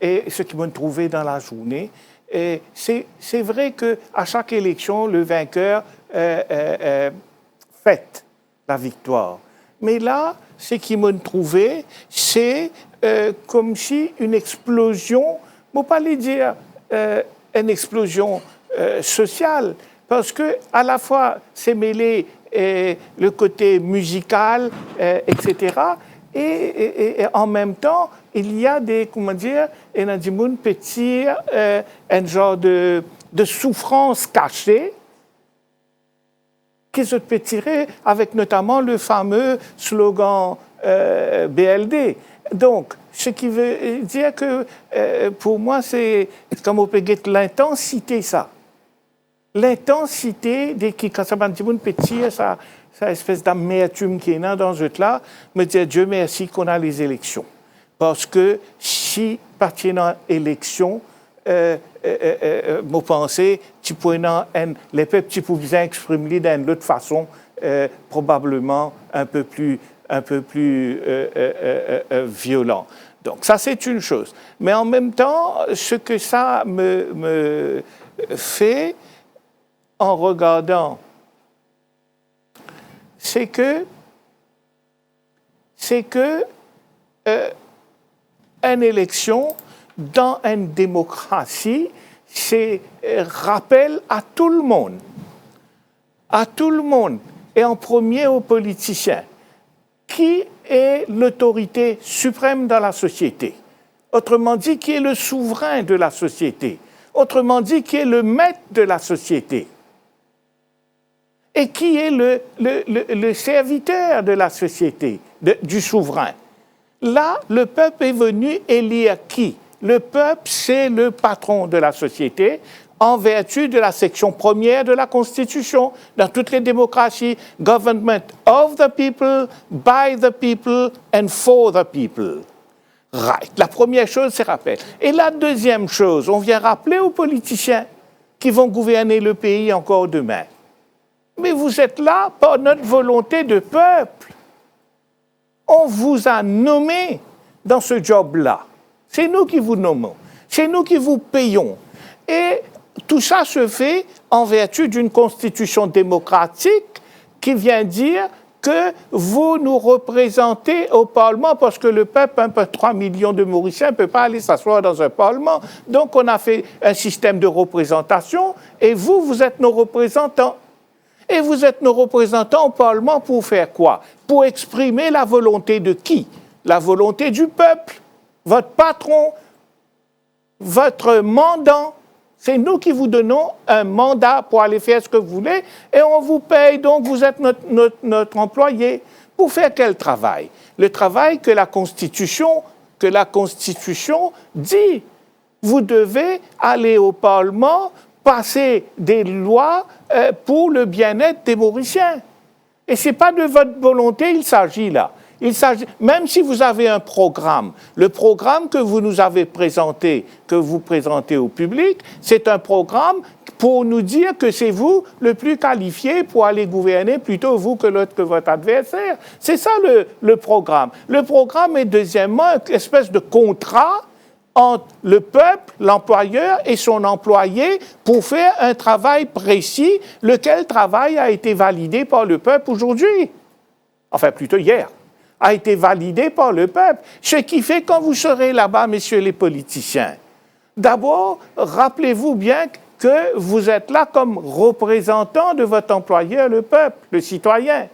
et ce qu'ils vont trouver dans la journée. Et c'est vrai qu'à chaque élection, le vainqueur fête la victoire. Mais là, ce qu'ils m'ont trouvé, c'est comme si une explosion, je ne peux pas dire une explosion sociale, parce que à la fois c'est mêlé le côté musical, etc. Et en même temps, il y a des, comment dire, un genre de souffrance cachée qui se peut tirer avec notamment le fameux slogan BLD. Donc, ce qui veut dire que pour moi, c'est comme on peut dire l'intensité, ça. L'intensité de qui, quand ça m'a dit, ça espèce d'amertume qui est là dans ce là, me dire Dieu merci qu'on a les élections. Parce que si partir dans l'élection, moi penser, tu pourrais les peuples qui pouvaient exprimer d'une autre façon, probablement un peu plus violent. Donc ça c'est une chose. Mais en même temps, ce que ça me fait en regardant, c'est que une élection dans une démocratie, c'est rappel à tout le monde, et en premier aux politiciens, qui est l'autorité suprême dans la société. Autrement dit, qui est le souverain de la société. Autrement dit, qui est le maître de la société. Et qui est le serviteur de la société, du souverain. Là, le peuple est venu élire qui? Le peuple, c'est le patron de la société en vertu de la section première de la Constitution. Dans toutes les démocraties, government of the people, by the people and for the people. Right. La première chose, c'est rappel. Et la deuxième chose, on vient rappeler aux politiciens qui vont gouverner le pays encore demain. Mais vous êtes là par notre volonté de peuple. On vous a nommé dans ce job-là. C'est nous qui vous nommons. C'est nous qui vous payons. Et tout ça se fait en vertu d'une constitution démocratique qui vient dire que vous nous représentez au Parlement parce que le peuple, 3 millions de Mauriciens, ne peut pas aller s'asseoir dans un Parlement. Donc, on a fait un système de représentation et vous êtes nos représentants. Et vous êtes nos représentants au Parlement pour faire quoi? Pour exprimer la volonté de qui? La volonté du peuple, votre patron, votre mandant. C'est nous qui vous donnons un mandat pour aller faire ce que vous voulez et on vous paye, donc vous êtes notre employé. Pour faire quel travail? Le travail que la Constitution dit. Vous devez aller au Parlement, passer des lois pour le bien-être des Mauriciens. Et ce n'est pas de votre volonté, il s'agit là. Même si vous avez un programme, le programme que vous nous avez présenté, que vous présentez au public, c'est un programme pour nous dire que c'est vous le plus qualifié pour aller gouverner, plutôt vous que votre adversaire. C'est ça le programme. Le programme est deuxièmement une espèce de contrat entre le peuple, l'employeur et son employé pour faire un travail précis, lequel travail a été validé par le peuple aujourd'hui. Enfin, plutôt hier. A été validé par le peuple. Ce qui fait, quand vous serez là-bas, messieurs les politiciens, d'abord, rappelez-vous bien que vous êtes là comme représentants de votre employeur, le peuple, le citoyen.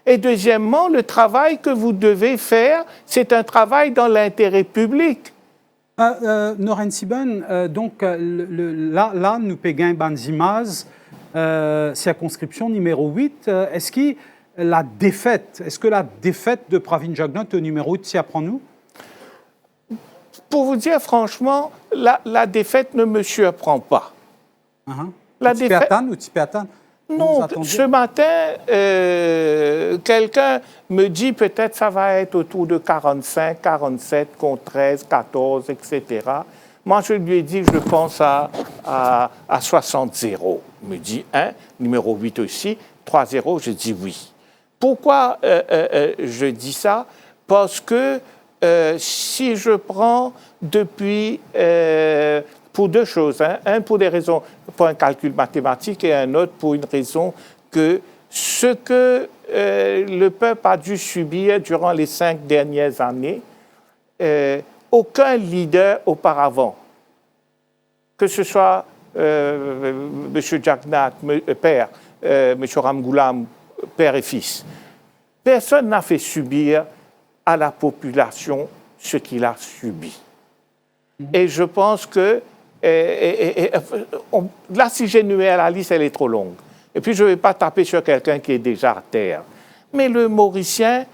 Et deuxièmement, le travail que vous devez faire, c'est un travail dans l'intérêt public. Noren Siban, donc là, nous payons Banzimaz, circonscription numéro 8. Est-ce que la défaite de Pravin Jagnot au numéro 8 s'y apprend-nous? Pour vous dire franchement, la défaite ne me surprend pas. La défaite... Non, ce matin, quelqu'un me dit peut-être ça va être autour de 45, 47 contre 13, 14, etc. Moi, je lui ai dit, je pense à 60-0. Il me dit, numéro 8 aussi, 3-0, je dis oui. Pourquoi je dis ça? Parce que si je prends depuis, pour deux choses, hein, un pour des raisons, pour un calcul mathématique et un autre pour une raison que ce que le peuple a dû subir durant les 5 dernières années, aucun leader auparavant, que ce soit M. Jagannath, père, M. Ramgoolam, père et fils, personne n'a fait subir à la population ce qu'il a subi. Et je pense que, là, si j'énumère la liste, elle est trop longue. Et puis, je ne vais pas taper sur quelqu'un qui est déjà à terre. Mais le Mauricien,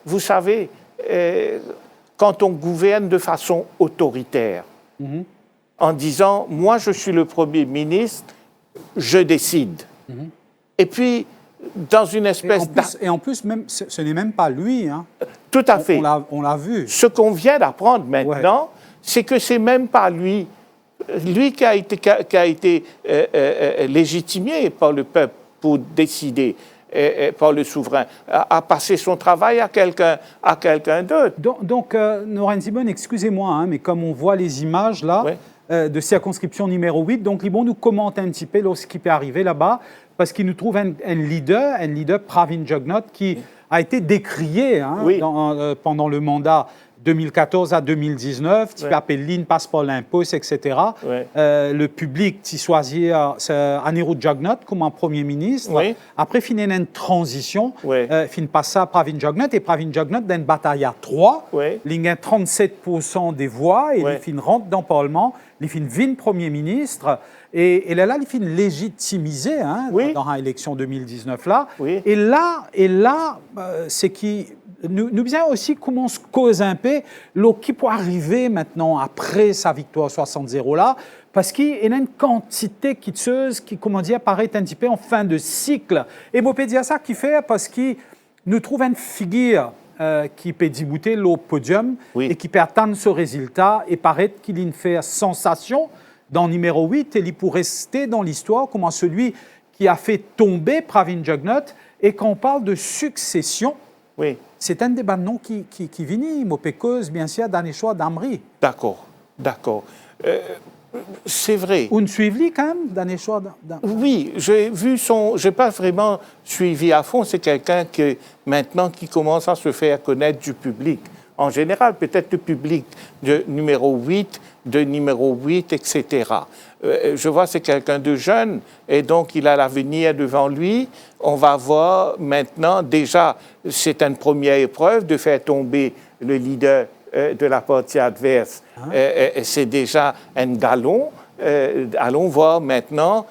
vous savez, quand on gouverne de façon autoritaire, en disant, moi, je suis le Premier ministre, je décide. Et puis, dans une espèce... Et en plus, même, ce n'est même pas lui. Hein. Tout à fait. On l'a vu. Ce qu'on vient d'apprendre maintenant, c'est que c'est même pas lui. Lui qui a été légitimé par le peuple pour décider, par le souverain, a passé son travail à quelqu'un d'autre. Donc Noren Sibon, excusez-moi, hein, mais comme on voit les images là, de circonscription numéro 8, donc ils vont nous commenter un petit peu ce qui peut arriver là-bas, parce qu'ils nous trouvent un leader, Pravin Jugnauth, qui a été décrié hein, pendant le mandat 2014 à 2019, tu appelles l'IN, passe par l'impôt, etc. Le public, tu choisis Anirudh Jugnauth comme un premier ministre. Après, il y a une transition. Il passe à Pravin Jugnauth. Et Pravin Jugnauth, dans une bataille à 3, il a 37% des voix. Et il rentre dans le Parlement. Il vient premier ministre. Et là, il finit légitimisé hein, dans l'élection 2019. Là. Et là, c'est qui... Nous bien aussi comment se cause un peu qui peut arriver maintenant après sa victoire 60-0 là, parce qu'il y a une quantité quitteuse qui, comment dire, apparaît un petit peu en fin de cycle. Et je peux dire ça qui fait parce qu'il nous trouve une figure qui peut débouter le podium et qui peut atteindre ce résultat et paraît qu'il fait sensation dans le numéro 8 et il pourrait rester dans l'histoire comme celui qui a fait tomber Pravin Jugnauth. Et quand on parle de succession, c'est un débat non qui vient, mais cause bien sûr dans les choix d'Amri. D'accord. C'est vrai. Vous suivez quand même dans les choix Oui, j'ai vu j'ai pas vraiment suivi à fond. C'est quelqu'un qui maintenant qui commence à se faire connaître du public. En général, peut-être le public de numéro 8, etc. Je vois c'est quelqu'un de jeune et donc il a l'avenir devant lui. On va voir maintenant, déjà, c'est une première épreuve de faire tomber le leader de la partie adverse. C'est déjà un galon. Allons voir maintenant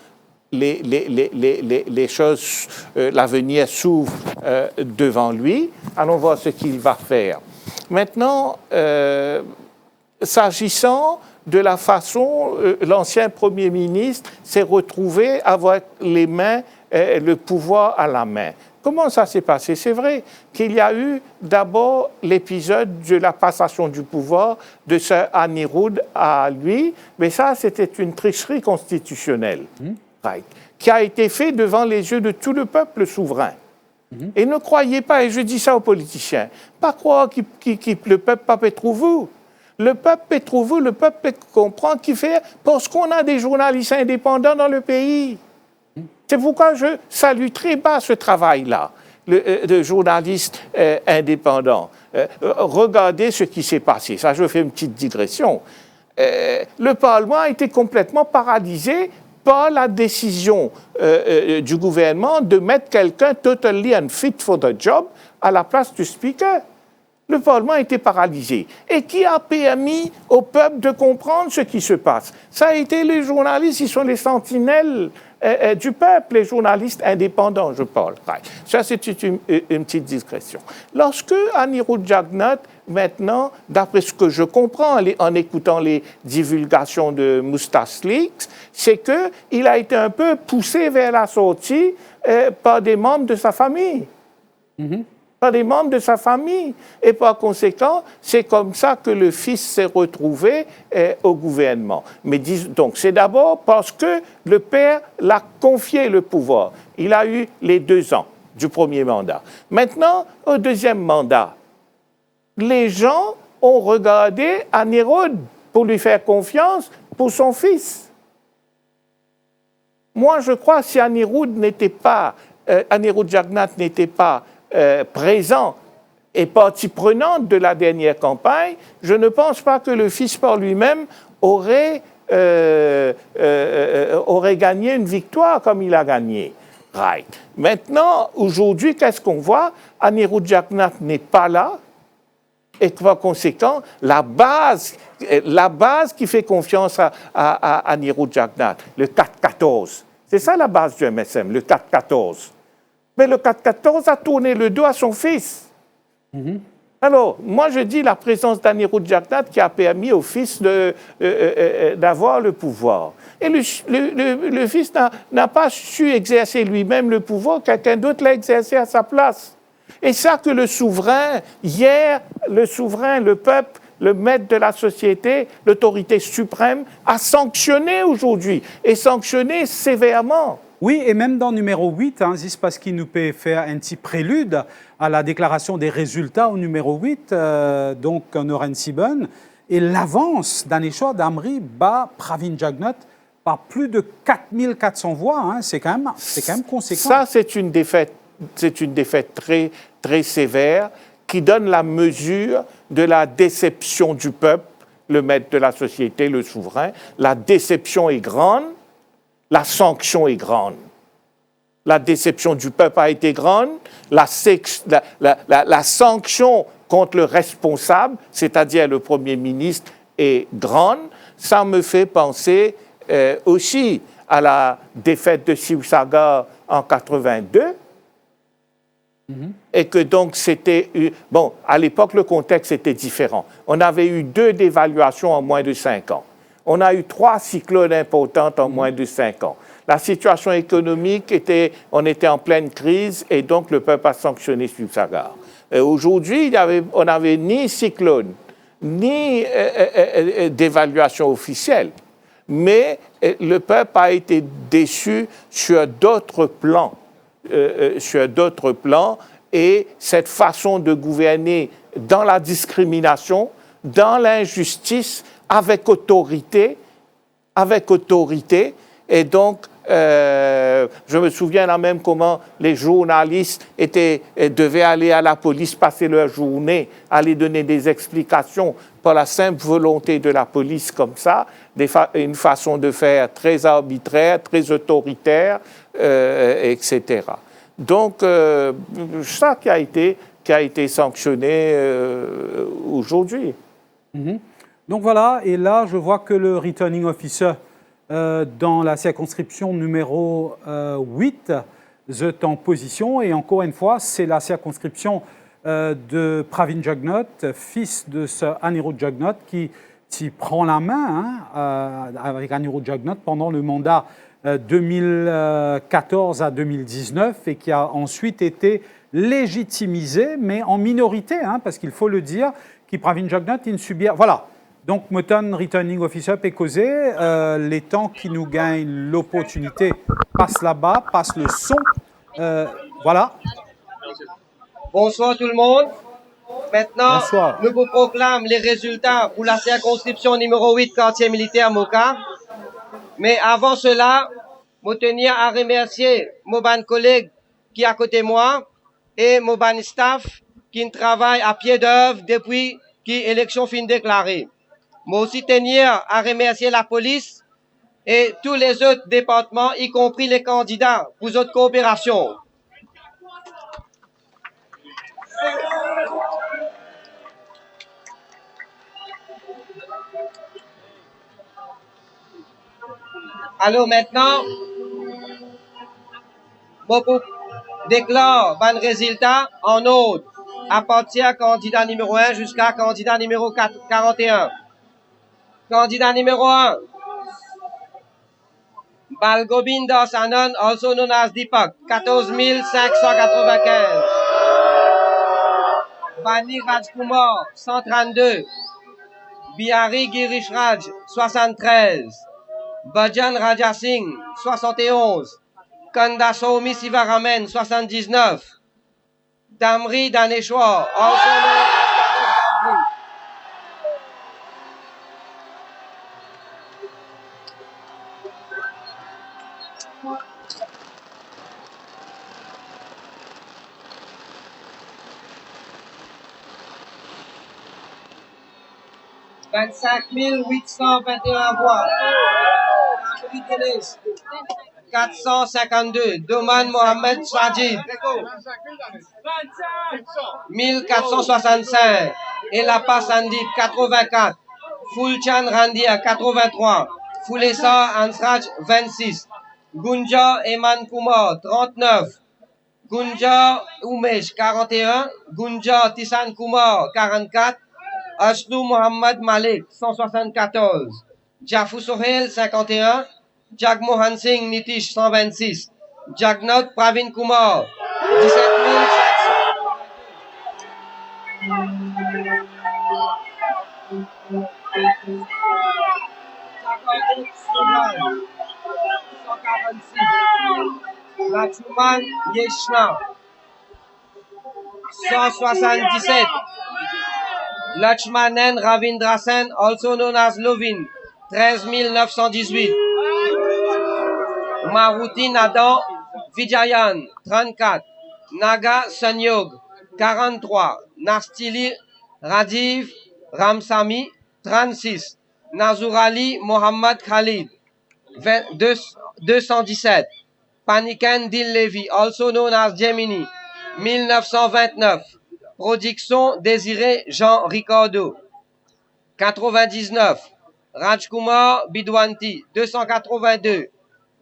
les choses, l'avenir s'ouvre devant lui. Allons voir ce qu'il va faire. Maintenant, s'agissant de la façon, l'ancien Premier ministre s'est retrouvé avec les mains, le pouvoir à la main. Comment ça s'est passé? C'est vrai qu'il y a eu d'abord l'épisode de la passation du pouvoir de Sir Anirudh à lui, mais ça, c'était une tricherie constitutionnelle, qui a été faite devant les yeux de tout le peuple souverain. Et ne croyez pas, et je dis ça aux politiciens, pas croire que le peuple peut trouver vous. Le peuple peut trouver, le peuple peut comprendre qu'il fait parce qu'on a des journalistes indépendants dans le pays. C'est pourquoi je salue très bas ce travail-là, de journalistes indépendants. Regardez ce qui s'est passé. Ça, je fais une petite digression. Le Parlement a été complètement paralysé par la décision du gouvernement de mettre quelqu'un totally unfit for the job à la place du speaker. Le Parlement a été paralysé. Et qui a permis au peuple de comprendre ce qui se passe? Ça a été les journalistes, ils sont les sentinelles du peuple, les journalistes indépendants, je parle. Ça, c'est une petite discrétion. Lorsque Anirudh Jugnauth, maintenant, d'après ce que je comprends en écoutant les divulgations de Moustache Leaks, c'est qu'il a été un peu poussé vers la sortie par des membres de sa famille. Par des membres de sa famille. Et par conséquent, c'est comme ça que le fils s'est retrouvé au gouvernement. Mais donc, c'est d'abord parce que le père l'a confié le pouvoir. Il a eu les 2 ans du premier mandat. Maintenant, au deuxième mandat, les gens ont regardé Anirudh pour lui faire confiance pour son fils. Moi, je crois que si Anirudh Jagannath n'était pas présent et partie prenante de la dernière campagne, je ne pense pas que le fils par lui-même aurait gagné une victoire comme il a gagné. Right. Maintenant, aujourd'hui, qu'est-ce qu'on voit? Anirudh Jagannath n'est pas là. Et par conséquent, la base qui fait confiance à Anirudh Jagannath, le 4-14, c'est ça la base du MSM, le 4-14. Mais le 4-14 a tourné le dos à son fils. Alors, moi je dis la présence d'Anirudh Jagannath qui a permis au fils d'avoir le pouvoir. Et le fils n'a pas su exercer lui-même le pouvoir, quelqu'un d'autre l'a exercé à sa place. Et ça que le souverain, hier, le peuple, le maître de la société, l'autorité suprême, a sanctionné aujourd'hui, et sanctionné sévèrement. Oui, et même dans numéro 8, c'est parce qu'il nous peut faire un petit prélude à la déclaration des résultats au numéro 8, donc Noren Siban, et l'avance d'Aneshwar Damri bat Pravin Jagannath par plus de 4400 voix, c'est quand même conséquent. Ça, c'est une défaite très, très sévère qui donne la mesure de la déception du peuple, le maître de la société, le souverain. La déception est grande, la sanction est grande. La déception du peuple a été grande, la sanction contre le responsable, c'est-à-dire le Premier ministre, est grande. Ça me fait penser aussi à la défaite de Shivsagar en 82, et que donc c'était... Bon, à l'époque, le contexte était différent. On avait eu 2 dévaluations en moins de 5 ans. On a eu 3 cyclones importants en moins de 5 ans. La situation économique on était en pleine crise, et donc le peuple a sanctionné Shivsagar. Aujourd'hui, on n'avait ni cyclone, ni dévaluation officielle. Mais le peuple a été déçu sur d'autres plans. Et cette façon de gouverner dans la discrimination, dans l'injustice, avec autorité, et donc je me souviens là même comment les journalistes devaient aller à la police, passer leur journée, aller donner des explications par la simple volonté de la police comme ça, une façon de faire très arbitraire, très autoritaire, etc. Donc, ça qui a été sanctionné aujourd'hui. Donc voilà, et là, je vois que le returning officer dans la circonscription numéro 8 est en position, et encore une fois, c'est la circonscription de Pravin Jagannath, fils de Sir Anirudh Jagannath, qui prend la main avec Anirudh Jagannath pendant le mandat 2014 à 2019, et qui a ensuite été légitimisé, mais en minorité, parce qu'il faut le dire, qui Pravin Jagannath, il subit... Voilà. Donc, Moton Returning Officer peut causer, les temps qui nous gagnent l'opportunité passent là-bas, passent le son. Voilà. Bonsoir tout le monde. Maintenant, Bonsoir. nous vous proclamons les résultats pour la circonscription numéro 8, quartier militaire Moka. Mais avant cela, je tenir à remercier mon ban collègue qui est à côté de moi et mon ban staff qui travaille à pied d'œuvre depuis que l'élection fin déclarée. Je aussi tenir à remercier la police et tous les autres départements, y compris les candidats, pour votre coopération. Alors maintenant, je déclare le résultat en ordre, à partir candidat numéro 1 jusqu'à candidat numéro 41. Candidat numéro 1, Balgobinda Sanan, also known as Deepak, 14 595. Bani Rajkumar, 132. Bihari Girish Raj, 73. Bhajan Raja Singh, 71. Kandasomi Sivaraman, 79. Damri Daneshwar, also known as 25 821 voix. Henri Denis, 452. Doman Mohamed Sajid, 1465. Elapa Sandip, 84. Fulchan Randia, 83. Fulesa Ansraj, 26. Gunja Eman Kumar, 39. Gunja Umesh, 41. Gunja Tisan Kumar, 44. Ashnu Mohammad Malik, 174. Jafou Sohail, 51. Jagmohan Singh Nitish, 126. Jagnat Pravin Kumar, 17 Lachuman Yeshna, 177. Lachmanen Ravindrasen, also known as Lovin, 13 918. Maruti Nadan Vijayan, 34. Naga Sanyog, 43. Nastili Radiv Ramsami, 36. Nazurali Mohammad Khalid, 217. Panikan Dillevi, also known as Gemini, 1929. Production Désiré Jean Ricardo, 99. Rajkumar Bidwanti, 282.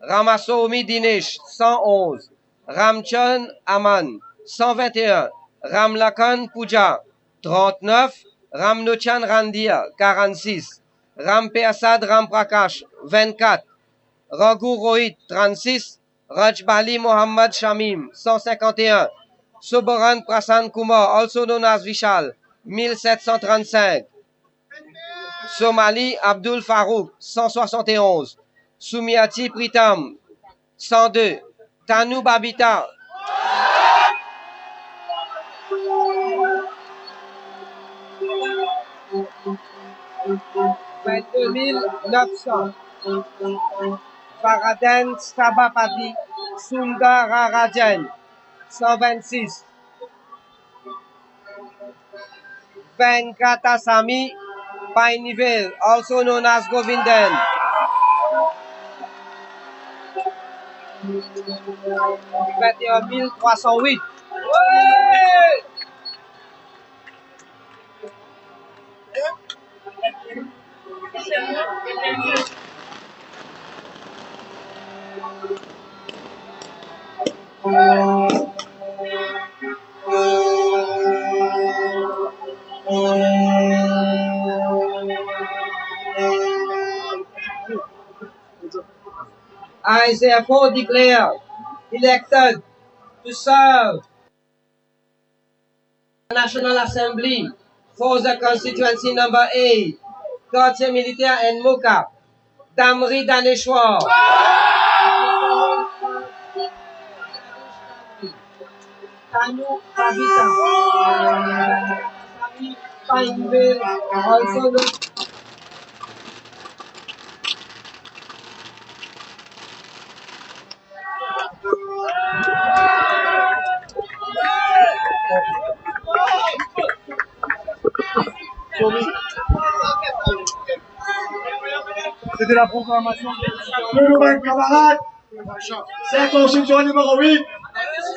Ramasomi Dinesh, 111. Ramchan Aman, 121. Ramlakan Puja, 39. Ramnochan Randia, 46. Rampeasad Ramprakash, 24. Raghu Rohit, 36. Rajbali Mohammad Shamim, 151. Soboran Prasan Kumar, also known as Vishal, 1735. Somali Abdul Farouk, 171. Sumiati Pritam, 102. Tanu Babita, 22 900. Faradan Sabapati Sundararajan, 126. Venkatasamy Painivel, also known as Govindan, 21 308. I therefore declare elected to serve the National Assembly for the constituency number 8, quartier militaire and Moka, Damri Daneshwar, Tanu Babita, Sami Painvel, also known. C'était la programmation. Le nouvel camarade, circonscription numéro 8.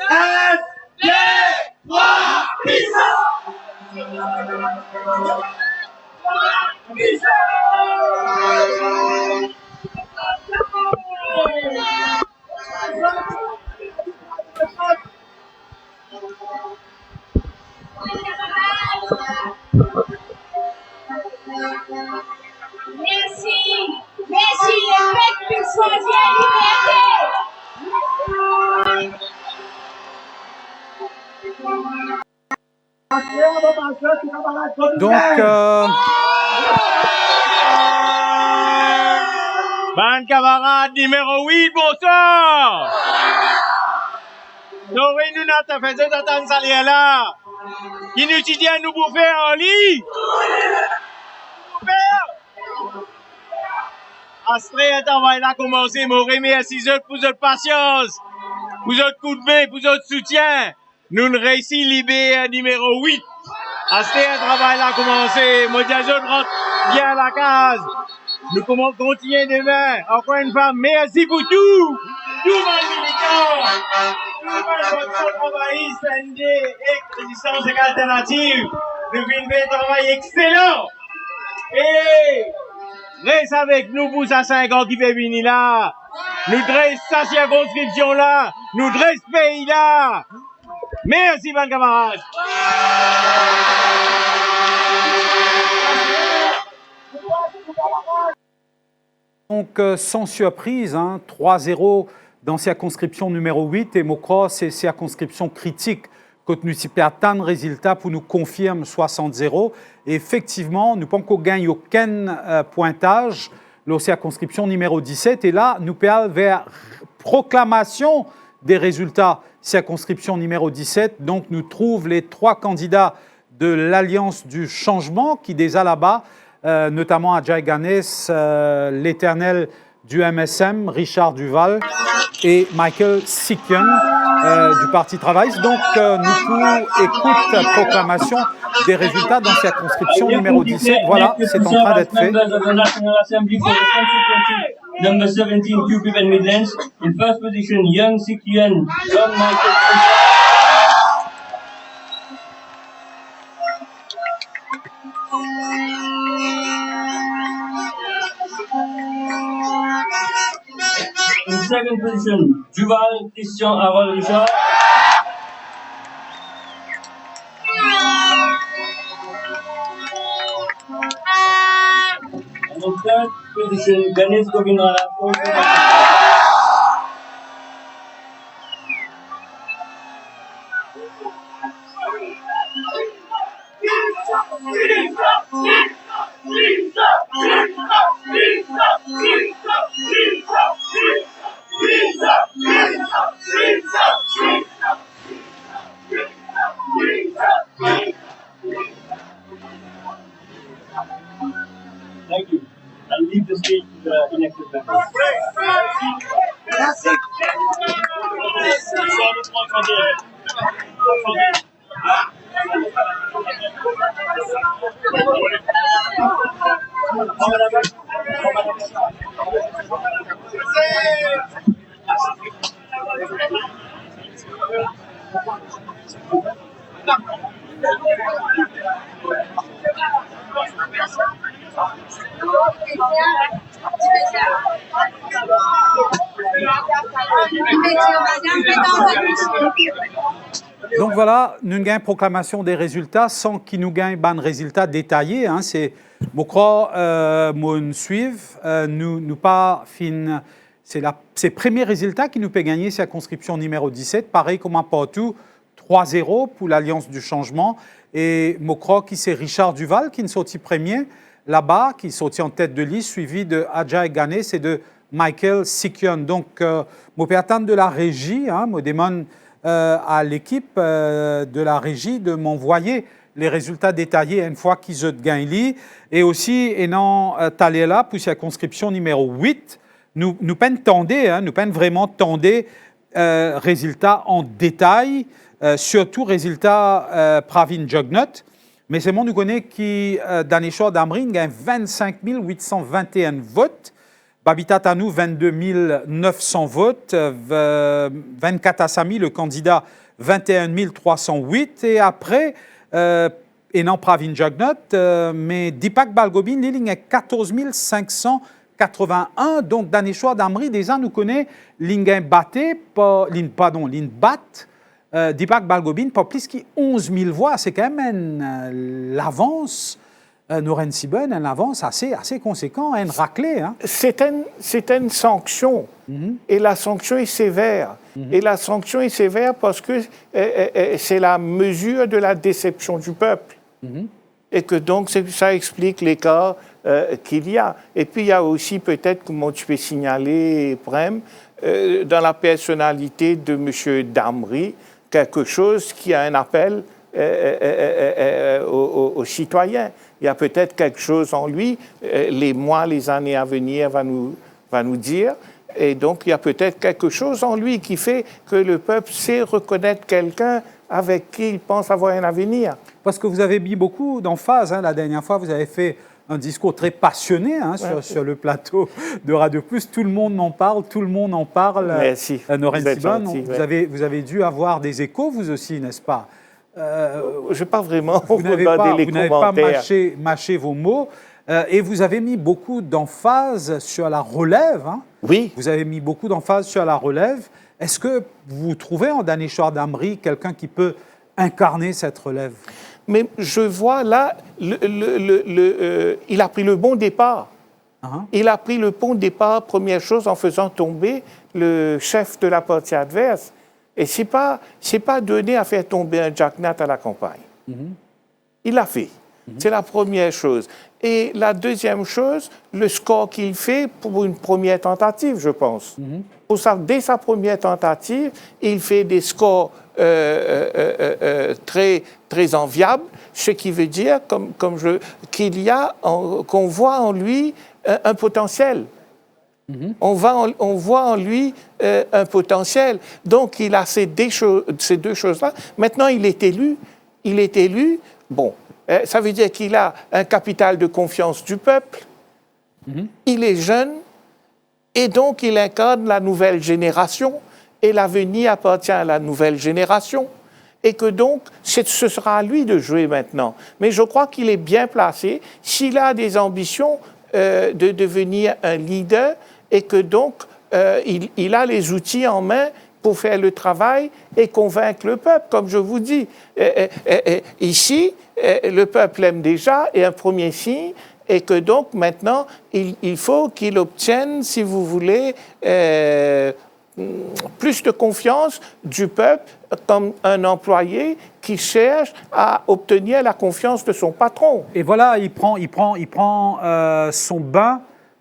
S, D, 3, Merci, merci les mecs pour choisir liberté. Donc, Ban camarade numéro 8, bonsoir! Nous nous n'avons fait cette attente là. Qui nous dit à nous bouffer en lit? Astrid, un travail là commencé, mon remercie pour votre patience, pour votre coup de main, pour votre soutien. Nous ne réussi libé numéro 8. Astrid, un travail là commencé, mon Dieu, rentre bien à la case. Nous continuons demain. Encore une fois, merci pour tout. Tout ma militants, tout votre travail, SND et résistance alternative. Nous venons un travail excellent. Et reste avec nous pour ça 5 ans qui fait venir là. Nous dresse sa circonscription là. Nous dresse ce pays là. Merci, mes camarades. Donc, sans surprise, 3-0 dans circonscription numéro 8 et Mokro, c'est circonscription critique. Quand nous avons atteint le résultat pour nous confirme 60-0. Et effectivement, nous pensons qu'on gagne aucun pointage dans la circonscription numéro 17. Et là, nous allons vers proclamation des résultats circonscription numéro 17. Donc, nous trouvons les 3 candidats de l'Alliance du changement qui déjà là-bas, notamment Ajay Ganes, l'éternel du MSM, Richard Duval et Michael Sikian du Parti Travail. Donc, nous pouvons écouter proclamation des résultats dans circonscription numéro 17. Voilà, c'est en train d'être fait. Number 17, Cupid and Midlands. In first position, Young Sikian, John Michael. In second position, Duval Christian Harold Richard. And in third position, Ganesh Govindranath. Thank you. I'll leave the stage to the elected members. Donc voilà, nous gagnons proclamation des résultats sans qu'ils nous gagnent ban résultats détaillés. C'est, je crois, nous suivre, nous pas fin. C'est le premier résultat qui nous peut gagner circonscription numéro 17, pareil comme un partout, 3-0 pour l'Alliance du changement. Et je crois que c'est Richard Duval qui est sorti premier là-bas, qui est sorti en tête de liste, suivi de Ajay Ganes et de Michael Sikian. Donc, je peux attendre de la régie, je demande à l'équipe de la régie de m'envoyer les résultats détaillés une fois qu'ils ont gagné. Et aussi, non, là pour circonscription numéro 8, nous peine tendez, nous peine vraiment tendez résultats en détail, surtout résultats Pravin Jugnauth. Mais c'est moi, nous connaissons qui, Daneshwar Damri, gagne 25 821 votes. Babita Tanou, 22 900 votes. 24 Assami, le candidat, 21 308. Et après, et non Pravin Jugnauth, mais Deepak Balgobin, il a 14 581. Donc, Daneshwar Damri, déjà, nous connaissons l'ingin batté, l'in Deepak Balgobin, pas plus que 11 000 voix. C'est quand même l'avance. Noren Siben, une avance assez conséquente, une raclée. C'est une sanction. Et la sanction est sévère. Et la sanction est sévère parce que c'est la mesure de la déception du peuple. Et que donc, ça explique l'écart qu'il y a. Et puis, il y a aussi peut-être, comme tu peux signaler, Prem, dans la personnalité de M. Damri, quelque chose qui a un appel aux citoyens. Il y a peut-être quelque chose en lui, les mois, les années à venir va nous dire. Et donc, il y a peut-être quelque chose en lui qui fait que le peuple sait reconnaître quelqu'un avec qui il pense avoir un avenir. Parce que vous avez mis beaucoup d'emphase. La dernière fois, vous avez fait un discours très passionné sur le plateau de Radio Plus. Tout le monde en parle, tout le monde en parle. Merci. Noren Sibon, gentil, vous avez dû avoir des échos, vous aussi, n'est-ce pas? Je n'ai pas vraiment Vous n'avez regardé pas commentaires. mâché vos mots. Et vous avez mis beaucoup d'emphase sur la relève. Oui. Vous avez mis beaucoup d'emphase sur la relève. Est-ce que vous trouvez en Daneshwar Damri quelqu'un qui peut incarner cette relève? Mais je vois là, il a pris le bon départ. Il a pris le bon départ, première chose, en faisant tomber le chef de la partie adverse. Et ce n'est pas donné à faire tomber un Jagannath à la campagne. Il l'a fait. C'est la première chose. Et la deuxième chose, le score qu'il fait pour une première tentative, je pense. Dès sa première tentative, il fait des scores très, très enviables, ce qui veut dire qu'on voit en lui un potentiel. On voit en lui un potentiel. Donc, il a ces deux choses-là. Maintenant, il est élu. Bon, ça veut dire qu'il a un capital de confiance du peuple. Il est jeune. Et donc, il incarne la nouvelle génération. Et l'avenir appartient à la nouvelle génération. Et que donc, ce sera à lui de jouer maintenant. Mais je crois qu'il est bien placé. S'il a des ambitions de devenir un leader, et que donc, il a les outils en main pour faire le travail et convaincre le peuple, comme je vous dis. Ici, le peuple l'aime déjà, et un premier signe, et que donc, maintenant, il faut qu'il obtienne, si vous voulez, plus de confiance du peuple comme un employé qui cherche à obtenir la confiance de son patron. Et voilà, il prend son bain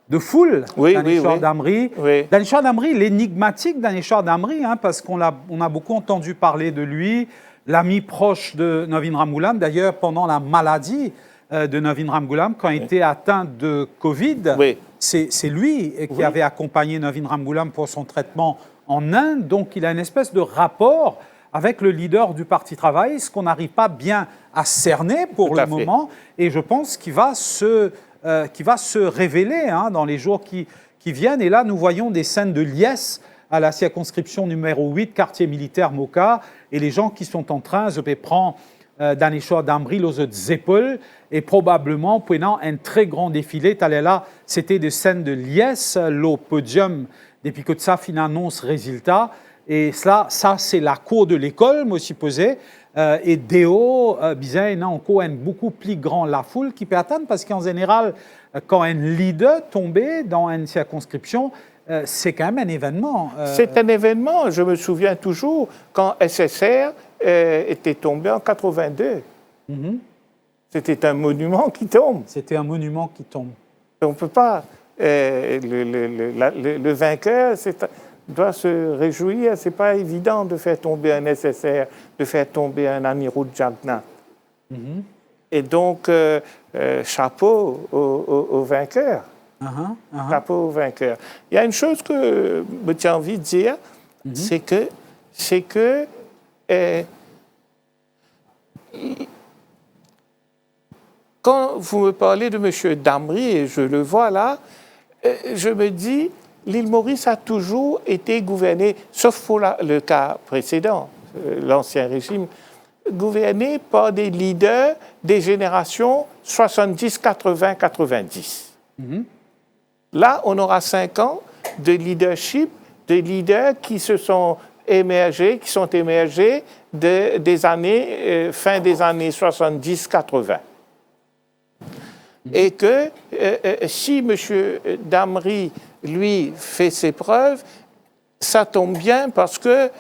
de foule, Daneshwar Damri. Oui. Daneshwar Damri, l'énigmatique Daneshwar Damri, parce qu'on a beaucoup entendu parler de lui, l'ami proche de Navin Ramgoolam. D'ailleurs, pendant la maladie de Navin Ramgoolam, quand il était atteint de Covid, c'est lui qui avait accompagné Navin Ramgoolam pour son traitement en Inde. Donc, il a une espèce de rapport avec le leader du Parti Travail, ce qu'on n'arrive pas bien à cerner pour le moment. Et je pense qu'il va se révéler dans les jours qui viennent. Et là, nous voyons des scènes de liesse à la circonscription numéro 8, quartier militaire Moka, et les gens qui sont en train de prendre Daneshwar Damri, los Zeppel, et probablement pendant un très grand défilé. Là, c'était des scènes de liesse, le podium, depuis que ça annonce résultat. Et ça c'est la cour de l'école, moi supposé. Et Deo, bizarre, encore un beaucoup plus grand la foule qui peut atteindre, parce qu'en général, quand un leader tombait dans une circonscription, c'est quand même un événement. C'est un événement. Je me souviens toujours quand SSR était tombé en 82. C'était un monument qui tombe. C'était un monument qui tombe. On ne peut pas. Le vainqueur doit se réjouir. Ce n'est pas évident de faire tomber un SSR, de faire tomber un Anirudh Jagannath. Et donc, chapeau au vainqueur. Chapeau au vainqueur. Il y a une chose que j'ai envie de dire, c'est que quand vous me parlez de M. Damri, et je le vois là, je me dis, l'île Maurice a toujours été gouvernée, sauf pour le cas précédent, l'ancien régime, gouverné par des leaders des générations 70, 80, 90. Là, on aura 5 ans de leadership, de leaders qui sont émergés des années, fin des années 70, 80. Et que si M. Damri, lui, fait ses preuves, ça tombe bien parce que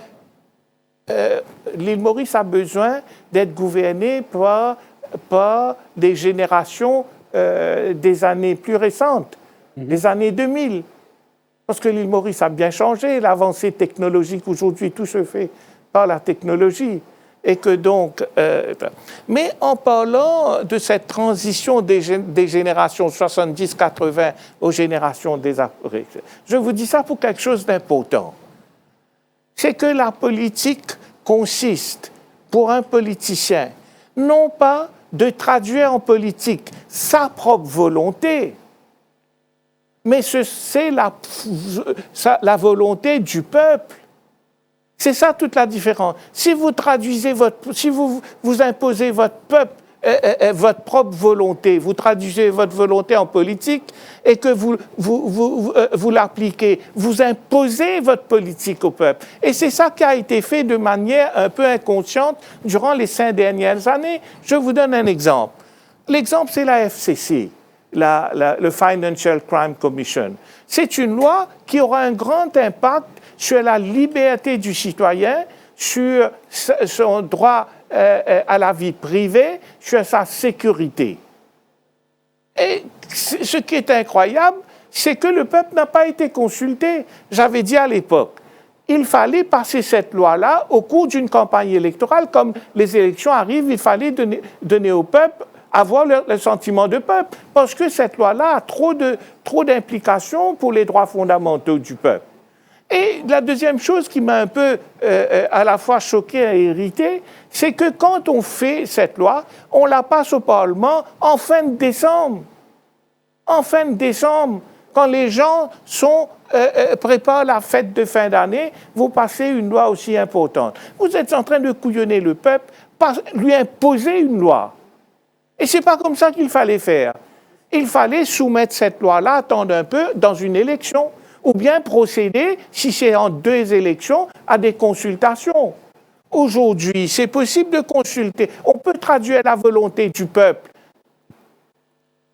l'île Maurice a besoin d'être gouvernée par des générations des années plus récentes, des années 2000. Parce que l'île Maurice a bien changé, l'avancée technologique, aujourd'hui, tout se fait par la technologie. et que donc... mais en parlant de cette transition des générations 70-80 aux générations des après, je vous dis ça pour quelque chose d'important. C'est que la politique consiste, pour un politicien, non pas de traduire en politique sa propre volonté, mais c'est la volonté du peuple. C'est ça toute la différence. Si vous traduisez si vous imposez votre peuple, votre propre volonté, vous traduisez votre volonté en politique et que vous l'appliquez, vous imposez votre politique au peuple. Et c'est ça qui a été fait de manière un peu inconsciente durant les 5 dernières années. Je vous donne un exemple. L'exemple, c'est la FCC, le Financial Crime Commission. C'est une loi qui aura un grand impact sur la liberté du citoyen, sur son droit à la vie privée, sur sa sécurité. Et ce qui est incroyable, c'est que le peuple n'a pas été consulté. J'avais dit à l'époque, il fallait passer cette loi-là au cours d'une campagne électorale. Comme les élections arrivent, il fallait donner au peuple, avoir le sentiment de peuple, parce que cette loi-là a trop d'implications pour les droits fondamentaux du peuple. Et la deuxième chose qui m'a un peu à la fois choqué et irrité, c'est que quand on fait cette loi, on la passe au Parlement en fin de décembre. En fin de décembre, quand les gens préparent la fête de fin d'année, vous passez une loi aussi importante. Vous êtes en train de couillonner le peuple, lui imposer une loi. Et ce n'est pas comme ça qu'il fallait faire. Il fallait soumettre cette loi-là, attendre un peu, dans une élection, ou bien procéder, si c'est en 2 élections, à des consultations. Aujourd'hui, c'est possible de consulter. On peut traduire la volonté du peuple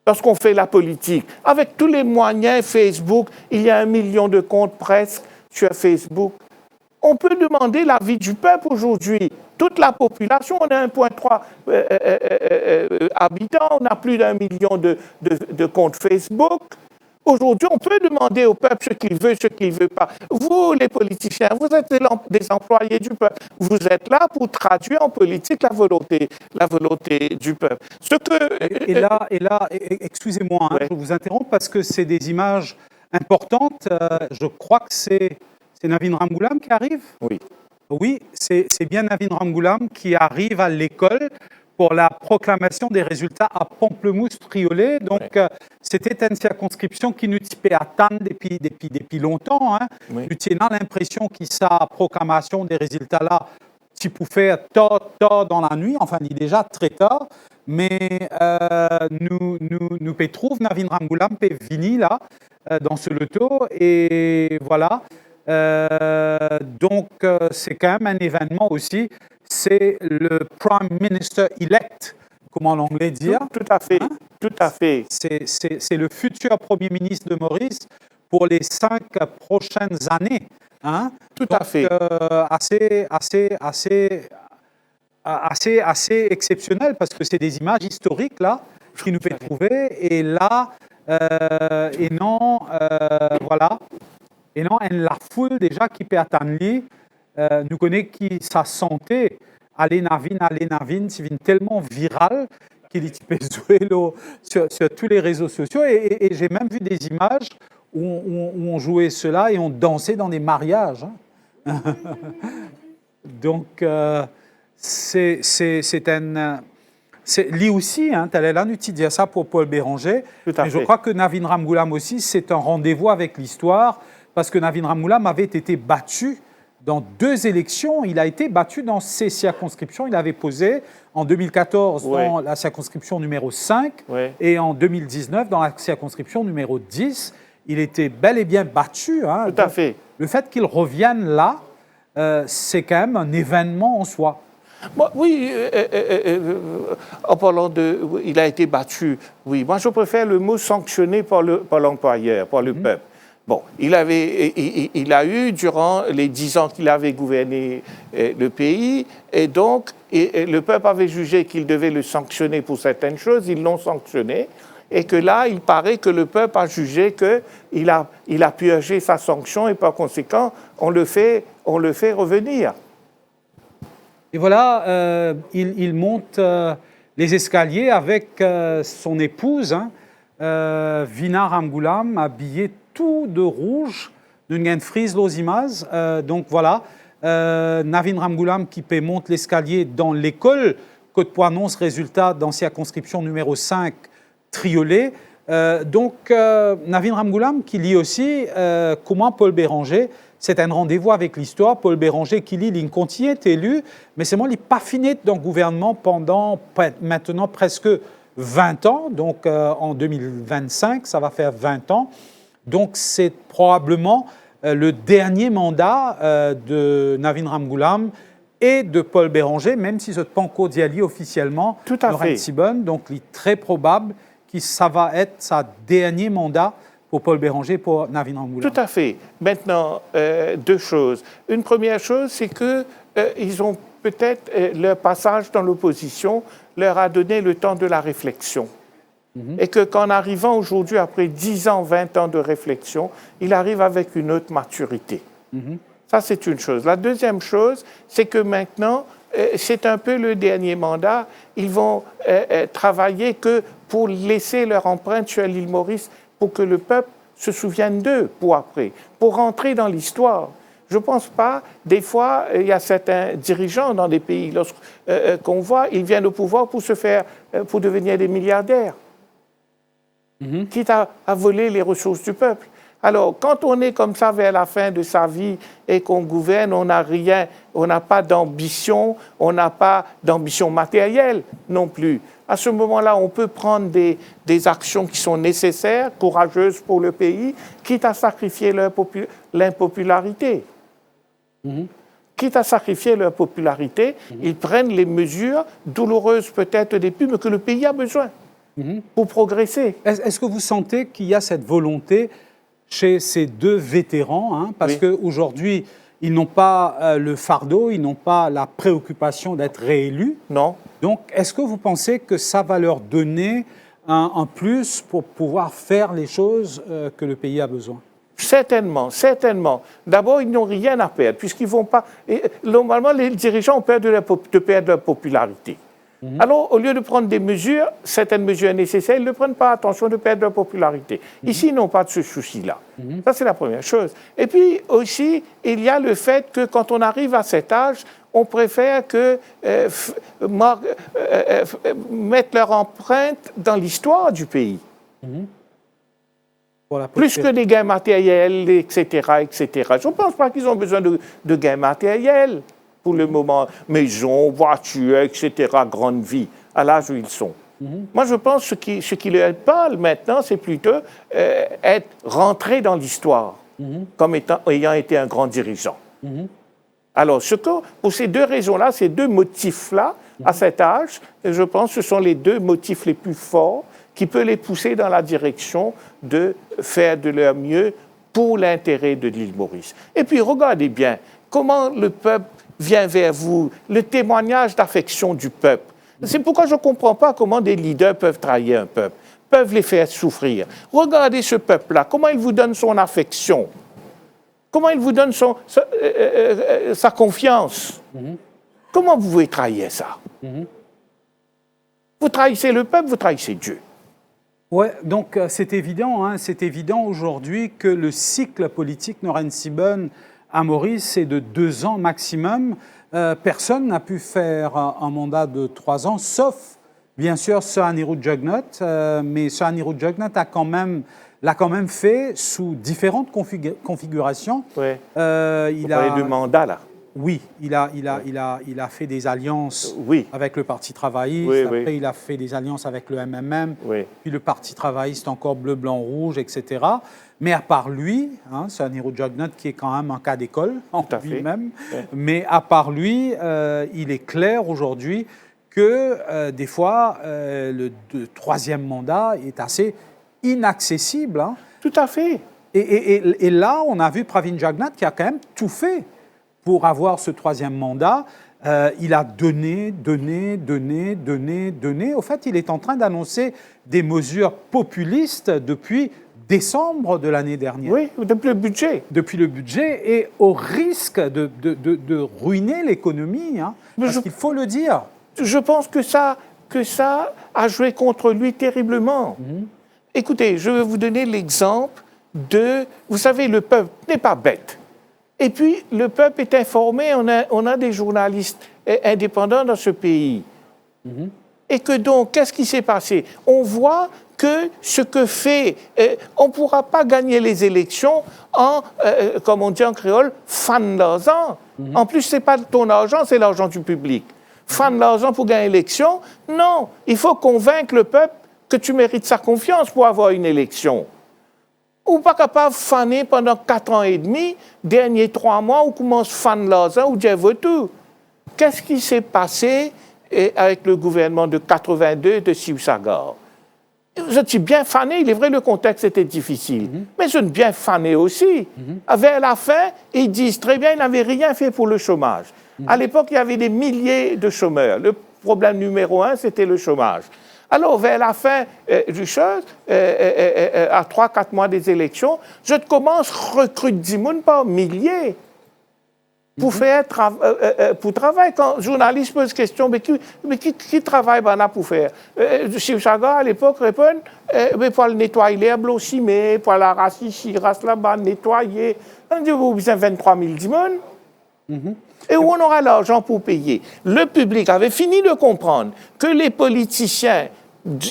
lorsqu'on fait la politique. Avec tous les moyens Facebook, il y a 1 million de comptes presque sur Facebook. On peut demander l'avis du peuple aujourd'hui. Toute la population, on a 1,3 habitants, on a plus d'1 million de comptes Facebook. Aujourd'hui, on peut demander au peuple ce qu'il veut, ce qu'il ne veut pas. Vous, les politiciens, vous êtes des employés du peuple. Vous êtes là pour traduire en politique la volonté du peuple. Et là, excusez-moi, ouais. Je vous interromps parce que c'est des images importantes. Je crois que c'est Navin Ramgoolam qui arrive. Oui. Oui, c'est bien Navin Ramgoolam qui arrive à l'école pour la proclamation des résultats à Pamplemousse-Triolet. Donc, ouais. C'était une circonscription qui nous peut attendre depuis longtemps. Hein. Oui. Nous avons l'impression que sa proclamation des résultats-là, tu peux faire tard dans la nuit, enfin, il est déjà très tard, mais nous peut trouver Navin Ramgoolam peut venir là, dans ce loto, et voilà. Donc, c'est quand même un événement aussi. C'est le Prime Minister-elect, comment l'anglais dit. Tout à fait, hein? Tout à fait. C'est le futur Premier ministre de Maurice pour les 5 prochaines années. Hein? Tout à fait. Assez exceptionnel parce que c'est des images historiques là qui nous fait trouver et là voilà. Et non, la foule déjà qui peut attendre lui, nous connaît qui sa santé, aller Navin, c'est tellement viral qu'il peut jouer sur tous les réseaux sociaux. Et j'ai même vu des images où on jouait cela et on dansait dans des mariages. Hein. Donc, c'est lui aussi, hein, tu allais là, tu dis ça pour Paul Béranger. Mais je crois que Navin Ramgoolam aussi, c'est un rendez-vous avec l'histoire. Parce que Navin Ramgoolam avait été battu dans 2 élections. Il a été battu dans ces circonscriptions. Il avait posé en 2014 dans la circonscription numéro 5 et en 2019 dans la circonscription numéro 10. Il était bel et bien battu. Hein. Tout à fait. Le fait qu'il revienne là, c'est quand même un événement en soi. Bon, oui, en parlant il a été battu. Oui, moi je préfère le mot sanctionné par l'employeur, par le peuple. Bon, il a eu, durant les 10 ans qu'il avait gouverné le pays, et donc le peuple avait jugé qu'il devait le sanctionner pour certaines choses, ils l'ont sanctionné, et que là, il paraît que le peuple a jugé qu'il a purgé sa sanction, et par conséquent, on le fait revenir. Et voilà, il monte les escaliers avec son épouse, Vina Ramgoolam, habillée tout de rouge, d'une frise losimaz. Donc voilà, Navin Ramgoolam qui monte l'escalier dans l'école, Côte-Poinonce, résultat dans circonscription numéro 5, Triolet. Navin Ramgoolam qui lit aussi comment Paul Béranger, c'est un rendez-vous avec l'histoire. Paul Béranger qui lit, il continue est élu, mais c'est moi, il n'est pas fini dans le gouvernement pendant maintenant presque 20 ans. Donc en 2025, ça va faire 20 ans. Donc c'est probablement le dernier mandat de Navin Ramgoolam et de Paul Béranger, même si ce n'est pas encore dit officiellement. Tout à fait. Sibon, donc il est très probable que ça va être sa dernier mandat pour Paul Béranger, pour Navin Ramgoolam. Tout à fait. Maintenant, deux choses. Une première chose, c'est qu'ils ont peut-être, leur passage dans l'opposition leur a donné le temps de la réflexion. Et qu'en arrivant aujourd'hui, après 10 ans, 20 ans de réflexion, il arrive avec une autre maturité. Ça, c'est une chose. La deuxième chose, c'est que maintenant, c'est un peu le dernier mandat. Ils vont travailler que pour laisser leur empreinte sur l'île Maurice, pour que le peuple se souvienne d'eux pour après, pour rentrer dans l'histoire. Je ne pense pas, des fois, il y a certains dirigeants dans des pays, qu'on voit, ils viennent au pouvoir pour devenir des milliardaires, quitte à voler les ressources du peuple. Alors, quand on est comme ça vers la fin de sa vie et qu'on gouverne, on n'a rien, on n'a pas d'ambition, on n'a pas d'ambition matérielle non plus. À ce moment-là, on peut prendre des actions qui sont nécessaires, courageuses pour le pays, quitte à sacrifier l'impopularité. Quitte à sacrifier leur popularité, ils prennent les mesures douloureuses peut-être au début, mais que le pays a besoin pour progresser. Est-ce que vous sentez qu'il y a cette volonté chez ces deux vétérans, parce qu'aujourd'hui, ils n'ont pas le fardeau, ils n'ont pas la préoccupation d'être réélus? Non. Donc, est-ce que vous pensez que ça va leur donner un plus pour pouvoir faire les choses que le pays a besoin? Certainement, certainement. D'abord, ils n'ont rien à perdre, puisqu'ils vont pas... Normalement, les dirigeants ont peur de perdre leur popularité. Alors, au lieu de prendre des mesures, certaines mesures nécessaires, ils ne prennent pas attention de perdre leur popularité. Ici, ils n'ont pas de ce souci-là. Ça, c'est la première chose. Et puis aussi, il y a le fait que quand on arrive à cet âge, on préfère que mettre leur empreinte dans l'histoire du pays. Plus que des gains matériels, etc., etc. Je ne pense pas qu'ils ont besoin de gains matériels pour le moment. Maison, voiture, etc., grande vie, à l'âge où ils sont. Moi, je pense que ce qui leur parle maintenant, c'est plutôt être rentré dans l'histoire, comme ayant été un grand dirigeant. Alors, pour ces deux raisons-là, ces deux motifs-là, à cet âge, je pense que ce sont les deux motifs les plus forts qui peuvent les pousser dans la direction de faire de leur mieux pour l'intérêt de l'île Maurice. Et puis, regardez bien comment le peuple vient vers vous, le témoignage d'affection du peuple. C'est pourquoi je ne comprends pas comment des leaders peuvent trahir un peuple, peuvent les faire souffrir. Regardez ce peuple-là, comment il vous donne son affection, comment il vous donne sa confiance. Comment vous pouvez trahir ça? Vous trahissez le peuple, vous trahissez Dieu. Oui, donc c'est évident aujourd'hui que le cycle politique Noren-Sibon à Maurice est de 2 ans maximum. Personne n'a pu faire un mandat de 3 ans, sauf bien sûr Sir Anirudh Jugnauth, mais Sir Anirudh Jugnauth l'a quand même fait sous différentes configurations. Ouais. Vous parlez de mandat, là. Oui, il a fait des alliances avec le Parti travailliste, après il a fait des alliances avec le MMM, puis le Parti travailliste encore bleu, blanc, rouge, etc. Mais à part lui, c'est Anirudh Jugnauth qui est quand même un cas d'école en lui-même, mais à part lui, il est clair aujourd'hui que des fois, le 3e mandat est assez inaccessible. Tout à fait. Et là, on a vu Pravin Jugnauth qui a quand même tout fait pour avoir ce 3e mandat. Il a donné. Au fait, il est en train d'annoncer des mesures populistes depuis décembre de l'année dernière. Oui, depuis le budget. Depuis le budget, et au risque de ruiner l'économie, hein, parce qu'il faut le dire. Je pense que ça a joué contre lui terriblement. Écoutez, je vais vous donner l'exemple de... Vous savez, le peuple n'est pas bête. Et puis, le peuple est informé, on a des journalistes indépendants dans ce pays. Et que donc, qu'est-ce qui s'est passé? On voit que ce que fait... on ne pourra pas gagner les élections en, comme on dit en créole, fan l'argent. En plus, ce n'est pas ton argent, c'est l'argent du public. Fan l'argent pour gagner l'élection? Non, il faut convaincre le peuple que tu mérites sa confiance pour avoir une élection. Ou pas capable de faner pendant 4 ans et demi, derniers 3 mois, ou commence fan l'argent, ou Dieu veut tout. Qu'est-ce qui s'est passé avec le gouvernement de 82 de Siusagar? Je suis bien fané, il est vrai, le contexte était difficile, mais je suis bien fané aussi. Vers la fin, ils disent très bien, ils n'avaient rien fait pour le chômage. À l'époque, il y avait des milliers de chômeurs. Le problème numéro 1, c'était le chômage. Alors, vers la fin du chose, à 3-4 mois des élections, je commence à recruter 10 personnes par milliers pour faire pour travailler. Quand le journaliste pose question, mais qui travaille là pour faire? Siusagar, à l'époque, répond, pour nettoyer l'herbe aussi, mais pour la race ici, race là-bas, nettoyer. On dit, vous avez 23 000 personnes. Et où on aura l'argent pour payer. Le public avait fini de comprendre que les politiciens,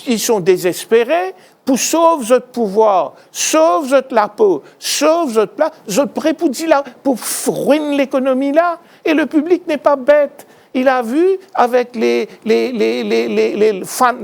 ils sont désespérés pour sauver votre pouvoir, sauver votre la peau, sauver votre place, votre prêt pour ruiner l'économie là. Et le public n'est pas bête. Il a vu avec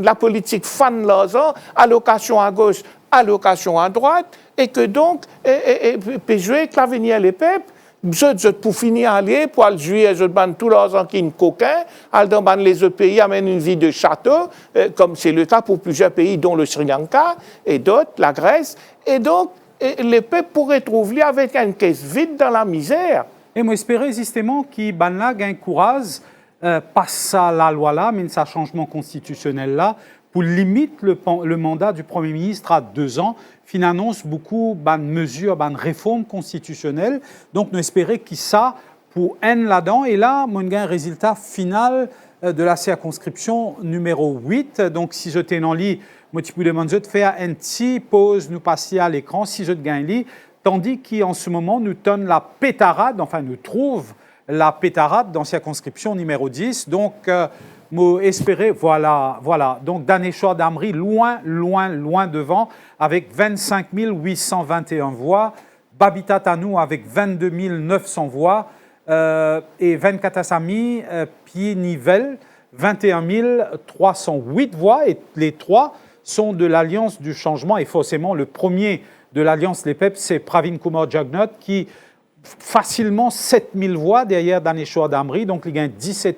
la politique fan l'argent, allocation à gauche, allocation à droite, et que donc, peut jouer que l'avenir les peuples. Je pour finir aller, pour aller jouer, je banne tous leurs gens qui sont coquins, dans les autres pays amènent une vie de château, comme c'est le cas pour plusieurs pays, dont le Sri Lanka et d'autres, la Grèce. Et donc, les peuples pourraient trouver avec une caisse vide dans la misère. Et moi, j'espérais justement qu'il y ait un courage, passe à la loi là, mais un changement constitutionnel là, pour limiter le mandat du Premier ministre à 2 ans. Fin annonce beaucoup de mesures, de réformes constitutionnelles. Donc, nous espérons qu'il ça pour un là-dedans. Et là, on a un résultat final de la circonscription numéro 8. Donc, si je t'ai en lit, moi, tu peux demander de faire un petit pause, nous passer à l'écran, si je te gagne lit. Tandis qu'en ce moment, nous donne la pétarade, enfin, nous trouve la pétarade dans la circonscription numéro 10. Donc, moi, espérer, voilà. Donc, Daneshwar Damri, loin devant, avec 25 821 voix. Babita Tanou avec 22 900 voix. Et Venkatasammy Pienivel, 21 308 voix. Et les 3 sont de l'Alliance du Changement. Et forcément, le premier de l'Alliance Les Peuples, c'est Pravin Kumar Jagnot, qui facilement 7 000 voix derrière Daneshwar Damri. Donc, il gagne 17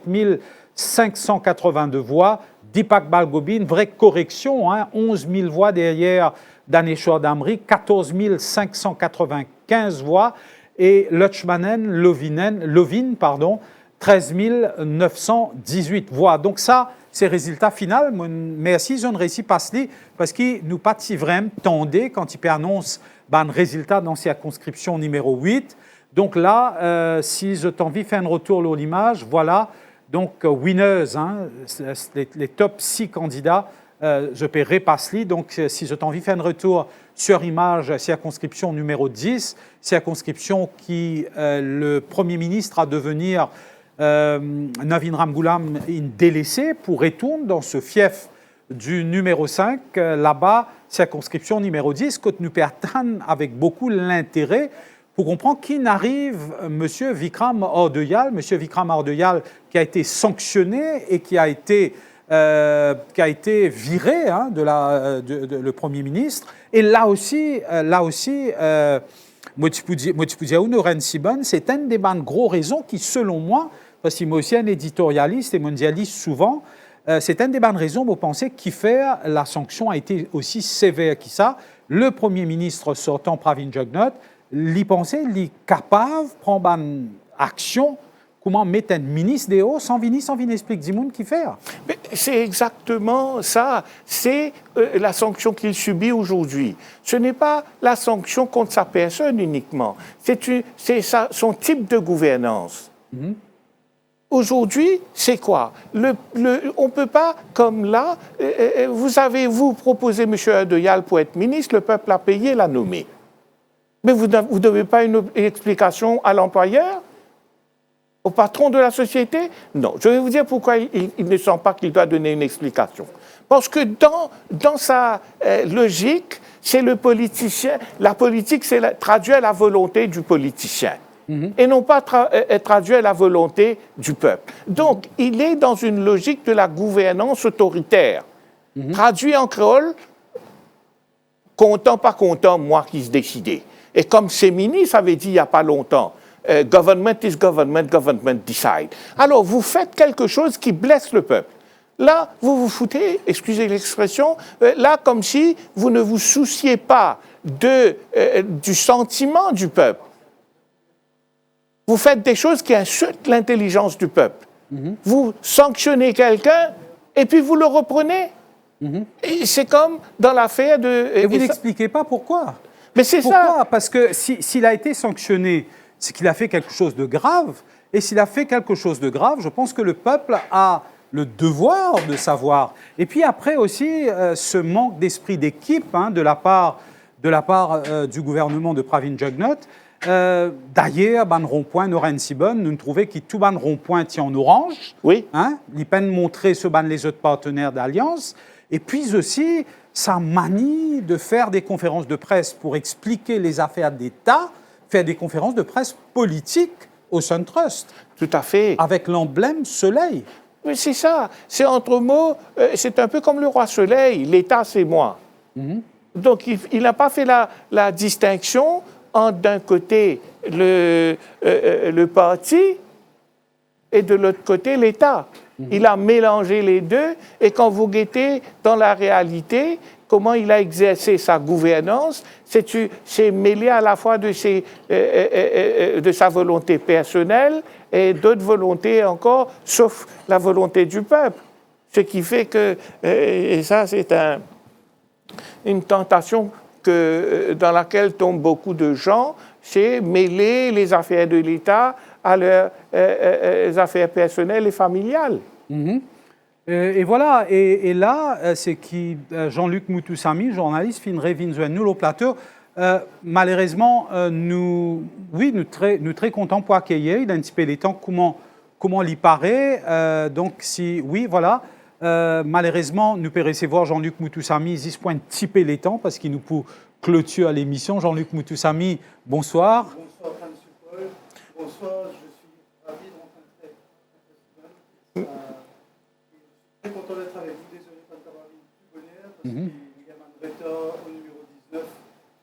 582 voix. Deepak Balgobin, vraie correction, 11 000 voix derrière Daneshwar Damri, 14 595 voix. Et Lutchmanen Lovin, 13 918 voix. Donc ça, c'est le résultat final. Merci, je ne réussis pas cela parce qu'il nous pas si vraiment tendé quand il annonce un résultat dans la circonscription numéro 8. Donc là, si je t'envie de faire un retour sur l'image, voilà. Donc, winners, les top 6 candidats, je peux repasser. Donc, si je t'envie de faire un retour sur image, circonscription numéro 10, circonscription qui le Premier ministre a devenir Navin Ramgoolam délaissé pour retourner dans ce fief du numéro 5, là-bas, circonscription numéro 10, que nous perdons avec beaucoup l'intérêt pour comprendre qui n'arrive M. Vikram Ardeyal. M. Vikram Ardeyal qui a été sanctionné et qui a été viré le Premier ministre. Et là aussi, Motipudiaou Noren Siban, c'est une des gros raisons qui, selon moi, parce qu'il est aussi un éditorialiste et mondialiste souvent, c'est une des bonnes raisons pour penser qui fait la sanction a été aussi sévère que ça. Le Premier ministre sortant, Pravin Jagnot, l'y penser, l'y capable de prendre une action comment mettre un ministre dehors sans venir expliquer Dimoun qui fait. Mais c'est exactement ça. C'est la sanction qu'il subit aujourd'hui. Ce n'est pas la sanction contre sa personne uniquement. Son type de gouvernance. Aujourd'hui, c'est quoi? On ne peut pas, comme là, vous proposé M. Adoyal pour être ministre, le peuple a payé, l'a nommé. Mais vous ne devez pas une explication à l'employeur, au patron de la société? Non. Je vais vous dire pourquoi il ne sent pas qu'il doit donner une explication. Parce que dans sa logique, c'est le politicien. La politique, c'est traduire la volonté du politicien. Et non pas traduire la volonté du peuple. Donc, il est dans une logique de la gouvernance autoritaire. Traduit en créole, content, pas content, moi qui se décidais. Et comme ces ministres avaient dit il n'y a pas longtemps, government is government, government decide. Alors, vous faites quelque chose qui blesse le peuple. Là, vous vous foutez, excusez l'expression, là, comme si vous ne vous souciez pas du sentiment du peuple. Vous faites des choses qui insultent l'intelligence du peuple. Vous sanctionnez quelqu'un et puis vous le reprenez. Et c'est comme dans l'affaire de... Et vous n'expliquez pas pourquoi. Mais c'est ça. Pourquoi? Parce que s'il a été sanctionné, c'est qu'il a fait quelque chose de grave. Et s'il a fait quelque chose de grave, je pense que le peuple a le devoir de savoir. Et puis après aussi, ce manque d'esprit d'équipe de la part du gouvernement de Pravin Jugnauth. D'ailleurs, ban rond-point Noren Sibon, nous trouvons que tout ban rond-point tient en orange. Oui. Il peine montrer ce ban les autres partenaires d'Alliance. Et puis aussi, sa manie de faire des conférences de presse pour expliquer les affaires d'État, faire des conférences de presse politiques au SunTrust. Tout à fait. Avec l'emblème soleil. Mais c'est ça. C'est entre mots, c'est un peu comme le roi soleil. L'État, c'est moi. Donc, il n'a pas fait la distinction entre d'un côté le parti et de l'autre côté l'État. Il a mélangé les deux et quand vous guettez dans la réalité, comment il a exercé sa gouvernance, c'est mêlé à la fois de sa volonté personnelle et d'autres volontés encore, sauf la volonté du peuple. Ce qui fait que, et ça c'est une tentation dans laquelle tombent beaucoup de gens, c'est mêler les affaires de l'État à leurs affaires personnelles et familiales. Et voilà, et là, c'est qui Jean-Luc Moutoussamy, journaliste, finrait nous au plateau. Malheureusement, nous très contents pour accueillir, d'anticiper les temps, comment l'y paraît. Donc, oui, voilà. Malheureusement, nous pouvons recevoir Jean-Luc Moutoussamy, 10 points typer les temps, parce qu'il nous peut clôturer l'émission. Jean-Luc Moutoussamy, bonsoir. Bonsoir, Monsieur Paul. Bonsoir, je suis ravi de rencontrer le président. Je suis très content d'être avec vous. Désolé pour avoir eu du bonheur, parce qu'il y a un retard au numéro 19.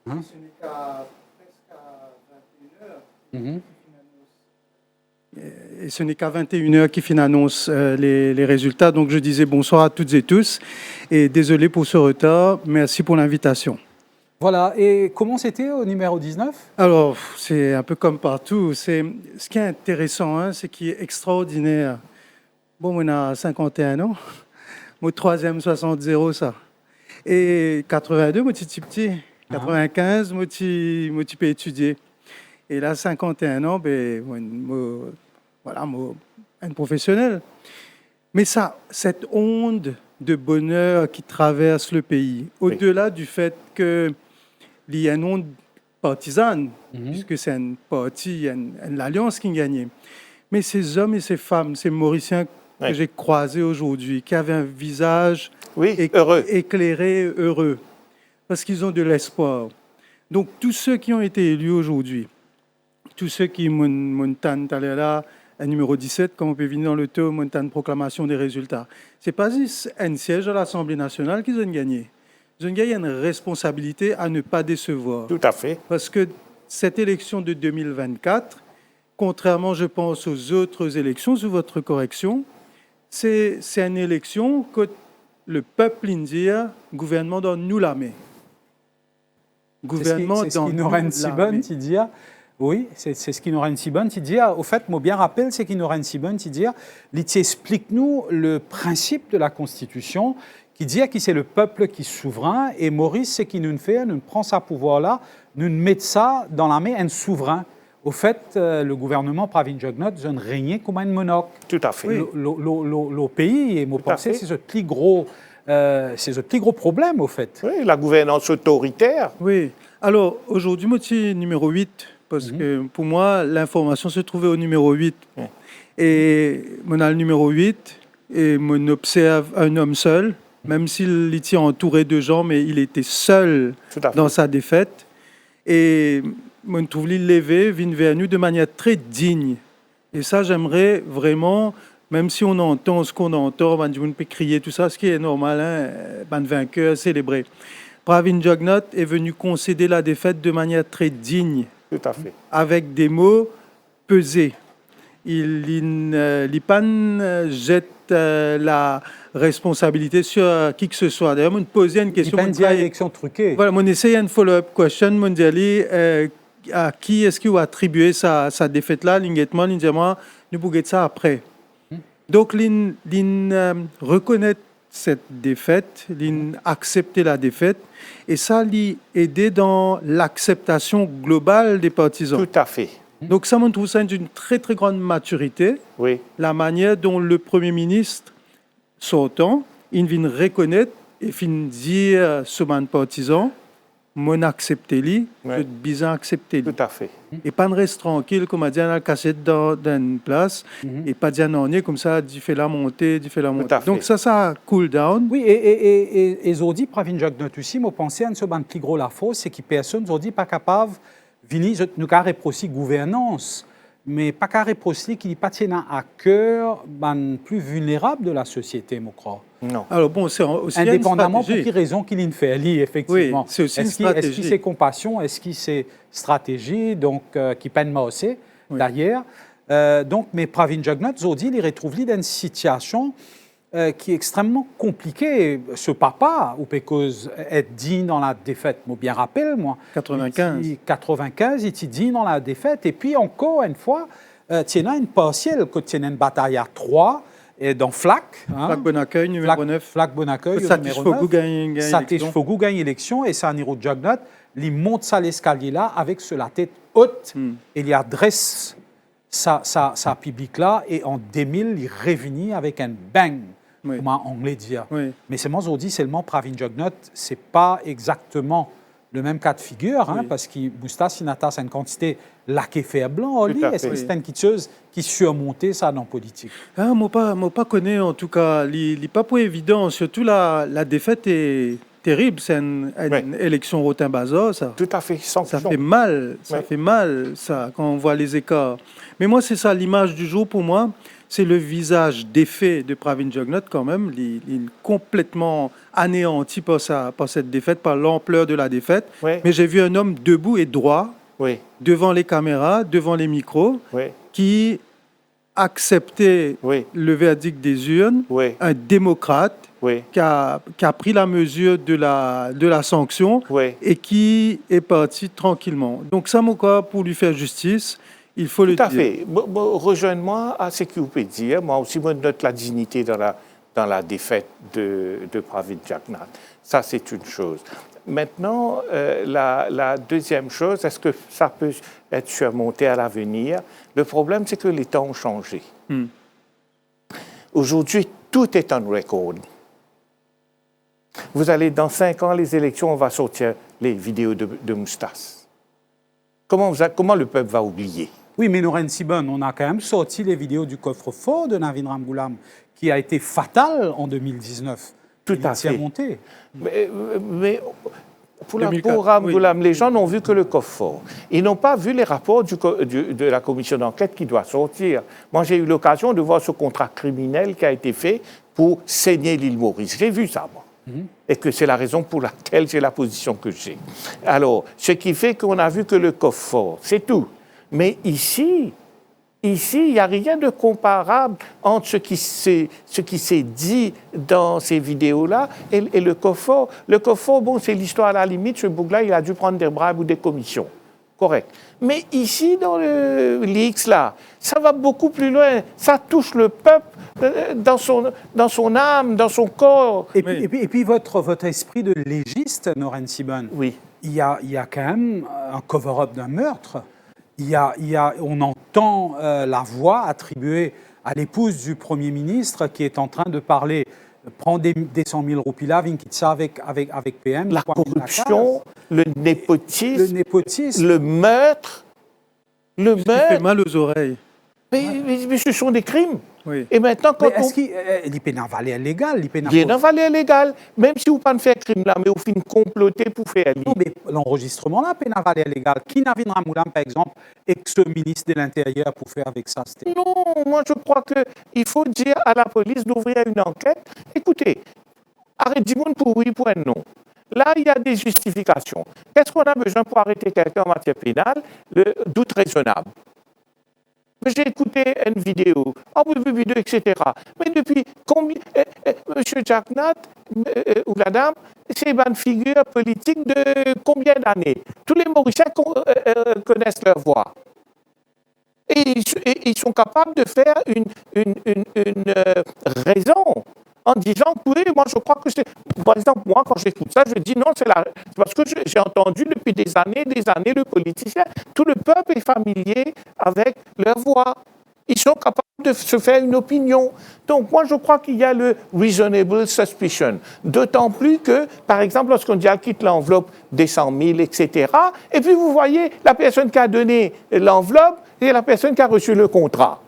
Ce n'est qu'à presque à 21h. Et ce n'est qu'à 21h qui annonce les résultats. Donc je disais bonsoir à toutes et tous et désolé pour ce retard. Merci pour l'invitation. Voilà, et comment c'était au numéro 19? Alors, c'est un peu comme partout. Ce qui est intéressant, ce qui est extraordinaire. Bon, on a 51 ans. Mon troisième 60 ça. Et 82, moi, petit. 95, moi, tu peux étudier. Et là, 51 ans, voilà, un professionnel. Mais ça, cette onde de bonheur qui traverse le pays, au-delà du fait qu'il y a une onde partisane, puisque c'est un parti, une alliance qui gagnait. Mais ces hommes et ces femmes, ces Mauriciens que j'ai croisés aujourd'hui, qui avaient un visage heureux, éclairé, heureux, parce qu'ils ont de l'espoir. Donc, tous ceux qui ont été élus aujourd'hui, tous ceux qui montent là, un numéro 17, comme on peut venir dans le taux, montent proclamation des résultats. Ce n'est pas juste un siège à l'Assemblée nationale qu'ils ont gagné. Ils ont gagné une responsabilité à ne pas décevoir. Tout à fait. Parce que cette élection de 2024, contrairement, je pense, aux autres élections, sous votre correction, c'est une élection que le peuple indien, gouvernement dans nous la main. Gouvernement dans nous la main. Oui, c'est ce qu'il nous rend si bon. Il dit, au fait, moi bien rappelle, c'est qu'il nous rend si bon. Il dit, explique-nous le principe de la Constitution qui dit que c'est le peuple qui est souverain et Maurice, c'est qu'il nous fait, nous prend sa pouvoir-là, nous met ça dans la main un souverain. Au fait, le gouvernement Pravin Jugnauth ne régnait comme un monarque. Tout à fait. Le pays, et moi pensais, c'est le plus gros problème, au fait. Oui, la gouvernance autoritaire. Oui. Alors, aujourd'hui, moi, c'est numéro 8, parce que pour moi, l'information se trouvait au numéro 8. Et on a le numéro 8, et on observe un homme seul, même s'il était entouré de gens, mais il était seul dans sa défaite. Et on trouve l'île levé, vient vers nous de manière très digne. Et ça, j'aimerais vraiment, même si on entend ce qu'on entend, on peut crier tout ça, ce qui est normal, hein, vainqueur, célébrer. Pravin Jugnauth est venu concéder la défaite de manière très digne. Tout à fait. Avec des mots pesés. Il jette la responsabilité sur qui que ce soit. D'ailleurs, on posait une question. Il pas une élection truquée. Voilà, on essayait une follow-up question. On dit à qui est-ce qu'il a attribué sa défaite-là? L'inguettement, il dit moi, nous pouvons ça après. Donc, il reconnaît cette défaite, il accepter la défaite, et ça lui aider dans l'acceptation globale des partisans. Tout à fait. Donc ça, on trouve ça d'une très très grande maturité. Oui. La manière dont le Premier ministre sortant, il vient reconnaître et vient dire ce man partisan, mon accepté lui, je bizarre accepté. Tout à fait. Et pas de reste tranquille, comme a dit, on a cassé dans une place, et pas dire non, comme ça, tu fais la montée, tu fais la montée. Donc ça cool down. Oui, et aujourd'hui, Pravin Jugnauth aussi, moi pensais à ce ban plus gros la fausse, c'est que personne aujourd'hui pas capable de nous carrer aussi gouvernance, mais pas carrer aussi qui pas tient à cœur ban plus vulnérable de la société, moi crois. Non. Alors bon, c'est aussi indépendamment pour quelle raison qu'il en fait, effectivement. Oui, c'est aussi une stratégie. Est-ce qu'il c'est compassion, est-ce qu'il c'est stratégie, donc qui peine moi aussi, d'ailleurs. Donc, mais Pravin Jugnauth, aujourd'hui, il retrouve dans une situation qui est extrêmement compliquée. Ce papa, ou parce est dit dans la défaite, moi bien rappelle, moi. 95, il est dit dans la défaite. Et puis, encore une fois, il y a une partielle, quand il y a une bataille à 3, et dans Flac. Flac Bonaccueil, numéro 9. Flac Bonaccueil, numéro 9. Satis-Fogou gagne l'élection et Saniro Jugnauth, il monte ça l'escalier-là avec sur la tête haute et il adresse sa public-là et en 2000, il revenit avec un bang, comme en anglais dire. Mais c'est moi aujourd'hui, seulement Pravin Jugnauth, c'est pas exactement le même cas de figure, parce que Boustas Sinata, c'est une quantité laqué fait blanc. Est-ce que c'est une chose qui surmontait ça dans la politique? Moi pas connais en tout cas. Il n'est pas pour évident. Surtout la défaite est terrible. C'est une élection rotin-bazar, ça. Tout à fait. Ça fait mal. Ça fait mal, ça, quand on voit les écarts. Mais moi, c'est ça l'image du jour pour moi. C'est le visage défait de Pravin Jugnauth quand même. Il est complètement anéanti par cette défaite, par l'ampleur de la défaite. Mais j'ai vu un homme debout et droit, devant les caméras, devant les micros, qui acceptait le verdict des urnes, un démocrate qui a pris la mesure de la sanction et qui est parti tranquillement. Donc ça, mon cas, pour lui faire justice, il faut le dire. Tout à fait. Rejoins-moi à ce que vous pouvez dire. Moi aussi, je note la dignité dans la défaite de Pravin Jugnauth. Ça, c'est une chose. Maintenant, la deuxième chose, est-ce que ça peut être surmonté à l'avenir? Le problème, c'est que les temps ont changé. Aujourd'hui, tout est on record. Vous allez, dans 5 ans, les élections, on va sortir les vidéos de Moustas. Comment le peuple va oublier? Oui, mais Noren Sibon, on a quand même sorti les vidéos du coffre-fort de Navin Ramgoolam, qui a été fatal en 2019. Tout à fait. Monté. Mais pour Ramgoolam, les gens n'ont vu que le coffre-fort. Ils n'ont pas vu les rapports de la commission d'enquête qui doit sortir. Moi, j'ai eu l'occasion de voir ce contrat criminel qui a été fait pour saigner l'île Maurice. J'ai vu ça, moi. Et que c'est la raison pour laquelle j'ai la position que j'ai. Alors, ce qui fait qu'on a vu que le coffre-fort, c'est tout. Mais ici, il n'y a rien de comparable entre ce qui s'est dit dans ces vidéos-là et le coffre-fort. Le coffre-fort, bon, c'est l'histoire à la limite. Ce bouc-là, il a dû prendre des bribes ou des commissions. correct. Mais ici, dans le l'X, là, ça va beaucoup plus loin. Ça touche le peuple dans son âme, dans son corps. Et puis votre esprit de légiste, Noren Siban, Oui. il y a quand même un cover-up d'un meurtre. On entend la voix attribuée à l'épouse du Premier ministre qui est en train de parler, prend des 100 000 roupies là, Vinkitsa avec PM. La corruption, le népotisme, le meurtre. Le Ce qui fait mal aux oreilles. Mais ce sont des crimes. Oui. Et maintenant, quand est-ce qu'il est valé légal? Il est valé légal, même si vous ne faites pas crime là, mais vous finissez comploter pour faire. Non, mais l'enregistrement là, il valé légal. Qui n'a vu Ramoulam, par exemple, ex-ministre de l'Intérieur pour faire avec ça? Non, moi je crois qu'il faut dire à la police d'ouvrir une enquête. Écoutez, arrêtez du monde pour oui, pour un non. Là, il y a des justifications. Qu'est-ce qu'on a besoin pour arrêter quelqu'un en matière pénale? Le doute raisonnable. J'ai écouté une vidéo, etc. Mais depuis combien... M. Jack Nat, ou la dame, c'est une figure politique de combien d'années? Tous les Mauriciens connaissent leur voix. Et ils sont capables de faire une raison en disant que oui, moi je crois que c'est... Par exemple, moi quand j'écoute ça, je dis non, c'est parce que j'ai entendu depuis des années, le politicien, tout le peuple est familier avec leur voix. Ils sont capables de se faire une opinion. Donc moi je crois qu'il y a le reasonable suspicion. D'autant plus que, par exemple, lorsqu'on dit quitte l'enveloppe des 100 000, etc., et puis vous voyez la personne qui a donné l'enveloppe et la personne qui a reçu le contrat.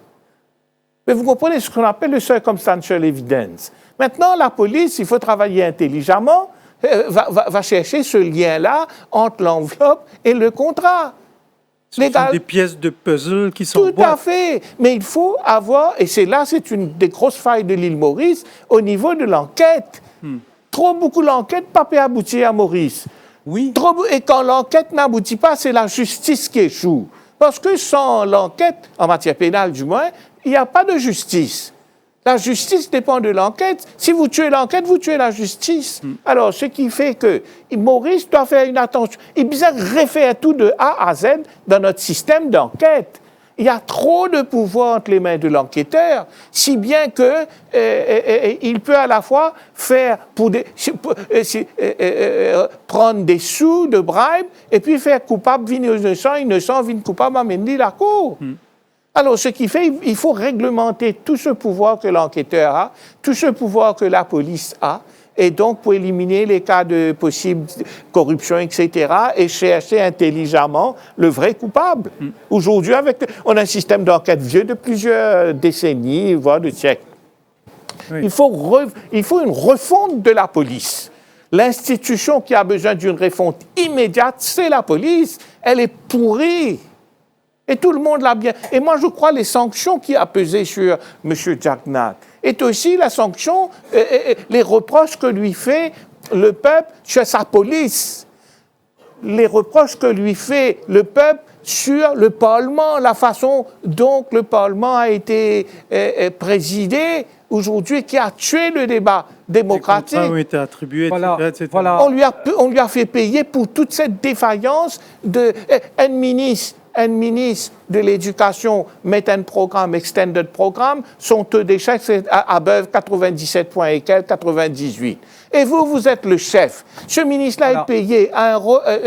Mais vous comprenez ce qu'on appelle le circumstantial evidence. Maintenant, la police, il faut travailler intelligemment, va chercher ce lien-là entre l'enveloppe et le contrat. Ce sont des pièces de puzzle qui sont Tout à fait. Mais il faut avoir, et c'est une des grosses failles de l'île Maurice, au niveau de l'enquête. Trop beaucoup d'enquêtes, pas peut aboutir à Maurice. Oui. Et quand l'enquête n'aboutit pas, c'est la justice qui échoue. Parce que sans l'enquête, en matière pénale du moins, il n'y a pas de justice. La justice dépend de l'enquête. Si vous tuez l'enquête, vous tuez la justice. Alors, ce qui fait que Maurice doit faire une attention. Il doit refaire tout de A à Z dans notre système d'enquête. Il y a trop de pouvoir entre les mains de l'enquêteur, si bien que il peut à la fois faire prendre des sous de bribe et puis faire coupable, innocent, coupable, amener la cour. Alors, ce qui fait, il faut réglementer tout ce pouvoir que l'enquêteur a, tout ce pouvoir que la police a, et donc pour éliminer les cas de possible corruption, etc., et chercher intelligemment le vrai coupable. Aujourd'hui, on a un système d'enquête vieux de plusieurs décennies, voire de siècles. Oui. Il faut une refonte de la police. L'institution qui a besoin d'une refonte immédiate, c'est la police. Elle est pourrie. Et tout le monde l'a bien. Et moi, je crois les sanctions qui a pesé sur M. Jack Nat est aussi la sanction, les reproches que lui fait le peuple sur sa police. Les reproches que lui fait le peuple sur le Parlement, la façon dont le Parlement a été présidé aujourd'hui, qui a tué le débat démocratique. Les contrats ont été attribués, etc. Voilà. On lui a fait payer pour toute cette défaillance d'un ministre. Un ministre de l'Éducation met un programme, extended programme, son taux d'échec c'est à 97 points et quelques, 98. Et vous êtes le chef. Ce ministre-là est payé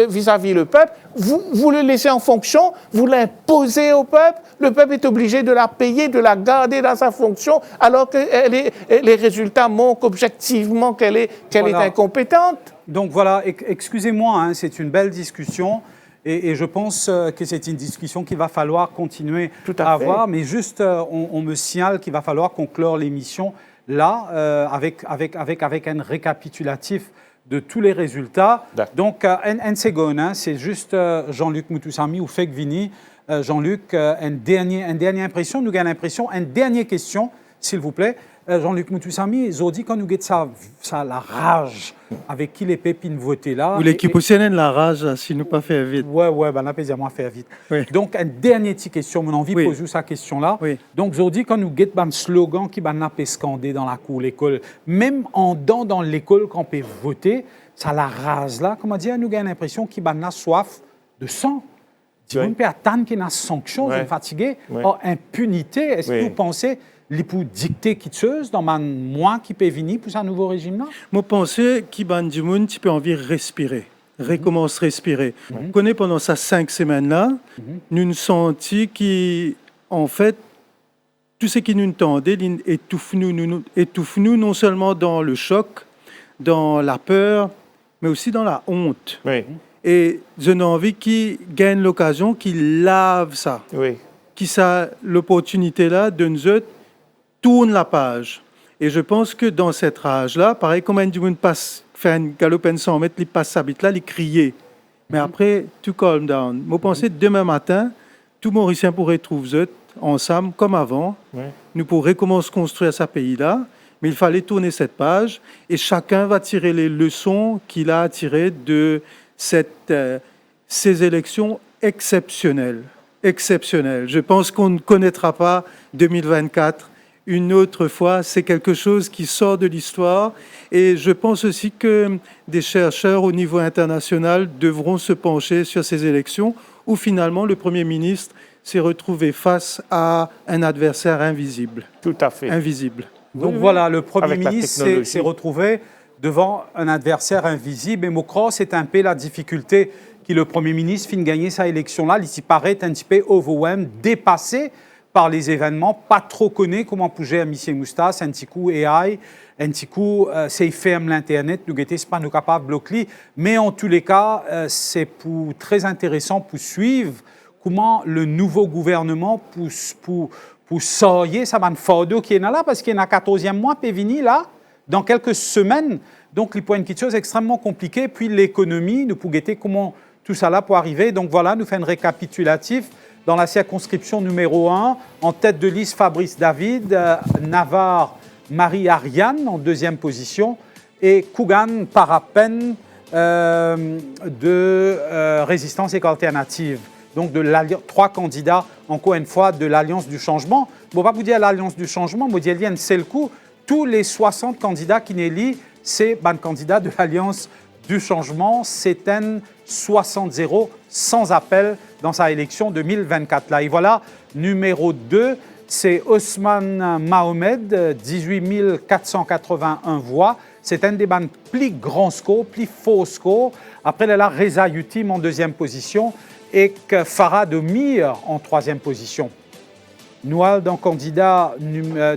vis-à-vis le peuple. Vous le laissez en fonction, vous l'imposez au peuple. Le peuple est obligé de la payer, de la garder dans sa fonction, alors que les résultats montrent objectivement qu'elle est incompétente. Donc voilà, excusez-moi, c'est une belle discussion. Et je pense que c'est une discussion qu'il va falloir continuer à avoir. Mais juste, on me signale qu'il va falloir conclure l'émission là, avec un récapitulatif de tous les résultats. Donc, en seconde, c'est juste Jean-Luc Moutoussamy ou Fek Vini. Jean-Luc, une dernière impression. Nous avons l'impression, une dernière question, s'il vous plaît. Jean-Luc Moutoussamy, Zodi, quand nous avons la rage avec qui les pépines votaient là. Ou l'équipe possède la rage si nous pas faire vite. Ouais, on a pas moi faire vite. Oui. Donc, une dernière petite question, mon envie de poser cette question-là. Oui. Donc, Zodi, quand nous avons un slogan qui va scandé dans la cour l'école, même dans l'école quand on peut voter, ça la rase là, comment dire, nous avons l'impression qu'il va soif de sang. Si vous pouvez attendre qu'il y ait une sanction, vous êtes fatigué, impunité, est-ce que vous pensez qu'il peut dicter quelque chose dans le mois qui peut venir pour ce nouveau régime-là? Moi, je pense qu'il y a des gens qui peuvent envie de respirer, recommence à respirer. Vous connaissez, pendant ces 5 semaines-là, nous nous senti qu'en fait, tout ce qui nous tendait étouffe nous non seulement dans le choc, dans la peur, mais aussi dans la honte. Oui. Et j'ai envie qu'ils gagnent l'occasion, qu'ils lavent ça. Oui. Qu'ils aient l'opportunité-là de nous tourner la page. Et je pense que dans cette rage-là, pareil, comme un monde passe, fait une galopine 100 mètres, il passe sa bite là, il criait. Mais après, tout calm down. Moi, je pensais demain matin, tout Mauricien pourrait trouver ensemble, comme avant. Nous pourrions recommencer à construire ce pays-là. Mais il fallait tourner cette page et chacun va tirer les leçons qu'il a tirées de ces élections exceptionnelles. Je pense qu'on ne connaîtra pas 2024 une autre fois. C'est quelque chose qui sort de l'histoire. Et je pense aussi que des chercheurs au niveau international devront se pencher sur ces élections où finalement le Premier ministre s'est retrouvé face à un adversaire invisible. Tout à fait. Invisible. Donc voilà, le Premier ministre s'est retrouvé devant un adversaire invisible. Et Mokro, c'est un peu la difficulté que le Premier ministre finit de gagner sa élection-là. Il s'y paraît un petit peu overwhelmed, dépassé par les événements, pas trop connu comment bouger à Michel Moustas, un petit coup AI, un petit coup c'est ferme l'Internet, nous n'étions pas nous capables de bloquer. Mais en tous les cas, c'est très intéressant pour suivre comment le nouveau gouvernement pour sortir ça va fardeau qui est là parce qu'il y a un 14e mois peut venir là dans quelques semaines. Donc il peut y avoir quelque chose extrêmement compliqué. Puis l'économie, nous pouvons guetter comment tout ça là peut arriver. Donc voilà, nous faisons un récapitulatif dans la circonscription numéro 1. En tête de liste, Fabrice David, Navarre, Marie-Ariane en deuxième position et Kougan Parapen de Résistance et Alternative. Donc de 3 candidats, encore une fois, de l'Alliance du Changement. Je ne vais pas vous dire l'Alliance du Changement, je vais dire c'est le coup. Tous les 60 candidats qui n'élient, c'est un candidat de l'Alliance du Changement. C'est un 60-0 sans appel dans sa élection 2024. Là. Et voilà, numéro 2, c'est Ousmane Mohamed, 18 481 voix. C'est un des plus grands scores, plus faux scores. Après, il y a Reza Yutim en deuxième position et Farad Mir en troisième position. Noual dans candidat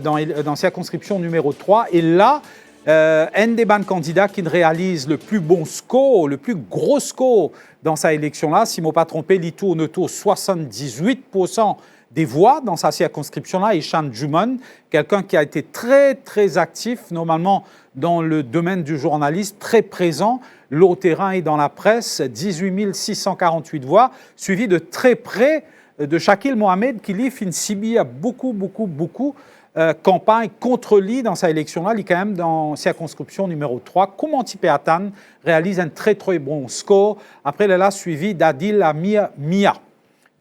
dans circonscription numéro 3. Et là, un des candidats qui réalise le plus bon score, le plus gros score dans sa élection-là, si je ne me pas trompé, il tourne autour de 78% des voix dans sa circonscription-là, Ishan Jumon, quelqu'un qui a été très, très actif, normalement dans le domaine du journalisme, très présent, au terrain et dans la presse, 18 648 voix, suivi de très près de Shakil Mohamed, qui lui, a beaucoup campagne contre lui dans sa élection-là. Il est quand même dans circonscription numéro 3. Comment Tipeatan réalise un très, très bon score. Après, il a suivi d'Adil Mia.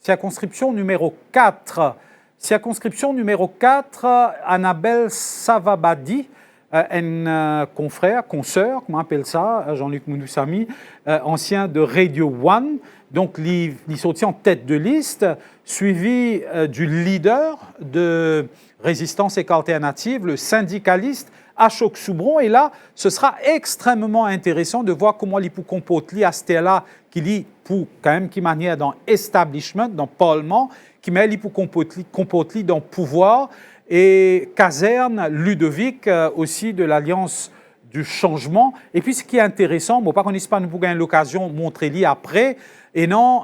Circonscription numéro 4. Circonscription numéro 4, Annabelle Savabadi, un confrère, consoeur, comment on appelle ça, Jean-Luc Mounoussami, ancien de Radio One. Donc, il sortit en tête de liste, suivi du leader de Résistance et Alternative, le syndicaliste Ashok Soubron. Et là, ce sera extrêmement intéressant de voir comment il peut comporter à ce là qui lit pour quand même qui manière dans establishment, dans parlement, qui met il peut comporter dans pouvoir et caserne Ludovic aussi de l'Alliance du Changement. Et puis ce qui est intéressant, bon, pas qu'on n'ait pas nous gagner l'occasion de montrer lui après, et non,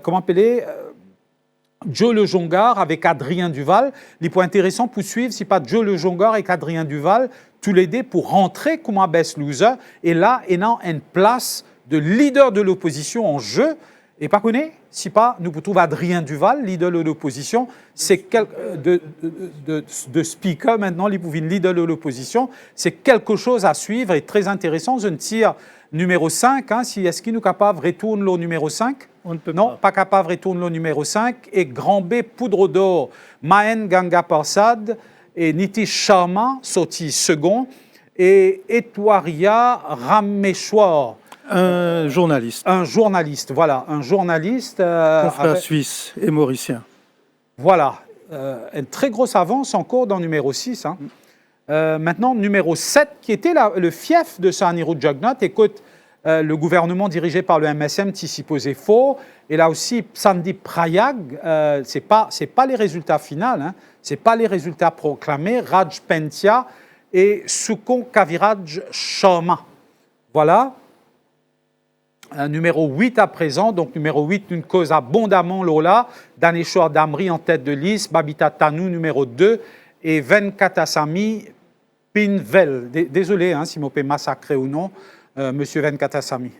comment appeler Joe Le Jongar avec Adrien Duval. Les points intéressants pour suivre, si pas Joe Le Jongar et Adrien Duval, tous les deux pour rentrer comme un best loser. Et là, il y a une place de leader de l'opposition en jeu. Et pas connaît, si pas nous trouvons Adrien Duval, leader de l'opposition, c'est de speaker maintenant, il pouvait leader de l'opposition. C'est quelque chose à suivre et très intéressant. Je ne tire numéro 5, hein, si est-ce qu'il nous capable de retourner le numéro 5? On ne peut non, pas capable de retourner le numéro 5. Et Grand B, Poudre d'Or, Mahen Ganga Parsad et Nitish Sharma, sorti second. Et Etwaria Rameshwar. Un journaliste. Un journaliste, voilà, un journaliste. Confrère suisse et mauricien. Voilà, une très grosse avance encore dans numéro 6. Hein. Maintenant, numéro 7, qui était le fief de Sanirou Jugnot. Écoute, le gouvernement dirigé par le MSM s'y posait faux. Et là aussi, Sandip Prayag, ce n'est pas les résultats finaux, hein, ce n'est pas les résultats proclamés. Raj Pentia et Sukhon Kaviraj Sharma. Voilà. Numéro 8 à présent, donc numéro 8, une cause abondamment Lola, Daneshwar Damri en tête de liste, Babita Tanu numéro 2 et Venkatasamy Pinvel. Désolé si je peux massacrer ou non, monsieur Venkatasamy.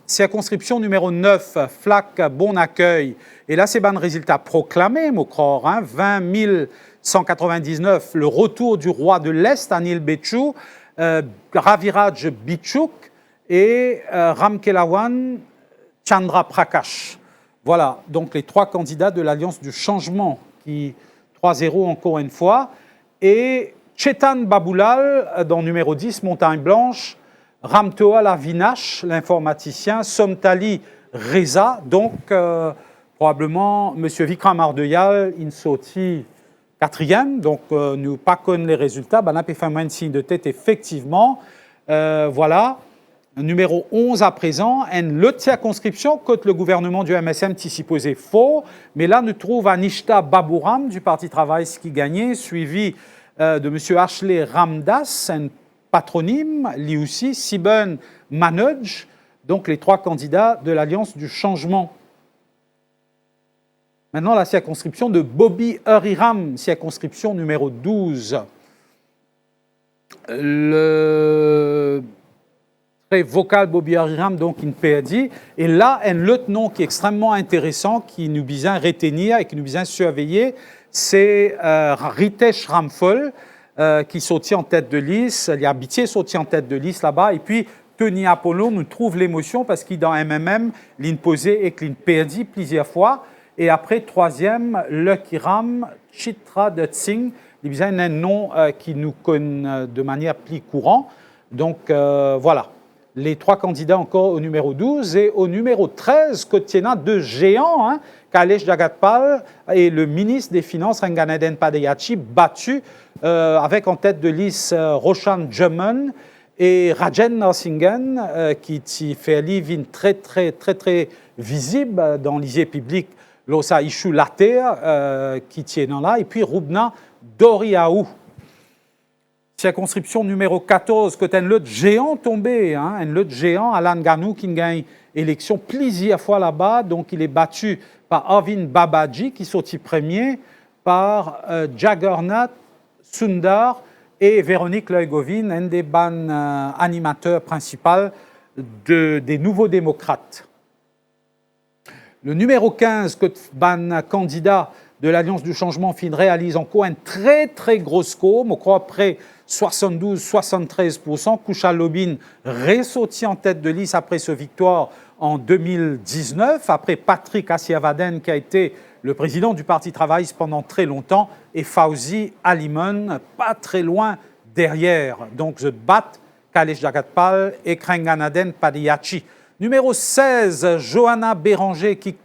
Circonscription numéro 9, Flac Bon Accueil. Et là, c'est un résultat proclamé, mon corps, 20 199, le retour du roi de l'Est, Anil Bechu. Raviraj Bichuk et Ramkelawan Chandra Prakash. Voilà, donc les 3 candidats de l'Alliance du Changement, qui 3-0 encore une fois. Et Chetan Baboulal, dans numéro 10, Montagne Blanche, Ramtoal Avinash, l'informaticien, Somtali Reza, donc probablement M. Vikram Ardeyal, Insoti 4e, donc nous pas connaissons les résultats, on a fait un signe de tête effectivement. Voilà, numéro 11 à présent, une autre circonscription, côté le gouvernement du MSM s'y posait faux, mais là nous trouvons Anishta Baburam du Parti Travail qui gagnait, suivi de M. Ashley Ramdas, un patronyme, lui aussi, Siben Manoj, donc les 3 candidats de l'Alliance du Changement. Maintenant, la circonscription de Bobby Hariram, circonscription numéro 12. Le très vocal Bobby Hariram, donc, il perdit. Et là, un autre nom qui est extrêmement intéressant, qui nous besoin retenir et qui nous besoin surveiller, c'est Ritesh Ramphal, qui sortit en tête de liste. Il y a Habitier sorti en tête de liste là-bas. Et puis, Tony Apollo nous trouve l'émotion parce qu'il, dans MMM, il posait et qu'il perdit plusieurs fois. Et après, 3e, Lucky Ram Chitra Dutt Singh. Il y a un nom qui nous connaît de manière plus courante. Donc, voilà. Les 3 candidats encore au numéro 12. Et au numéro 13, Kotiena, 2 géants, Kailesh Jagatpal et le ministre des Finances, Ranganaden Padeyachi, battus avec en tête de liste Roshan Jaman et Rajen Narsingen, qui fait un livre très, très, très, très visible dans l'isier public. L'Osa Ishu Later, qui tient là, et puis Rubna Doriaou. Circonscription numéro 14, côté un lot géant tombé, un lot géant, Alan Ganou, qui gagne élection plusieurs fois là-bas, donc il est battu par Arvind Babaji, qui sortit premier, par Jagannath Sundar et Véronique Loïgovine, un des animateurs principaux des Nouveaux Démocrates. Le numéro 15, que candidat de l'Alliance du Changement réalise encore un très très gros score, je crois près 72-73%. Kushal Lobin ressorti en tête de liste après sa victoire en 2019, après Patrick Assiavaden qui a été le président du Parti travailliste pendant très longtemps, et Fauzi Alimon, pas très loin derrière. Donc, je bat Kailesh Jagatpal et Ranganaden Padeyachi. Numéro 16, Johanna Béranger qui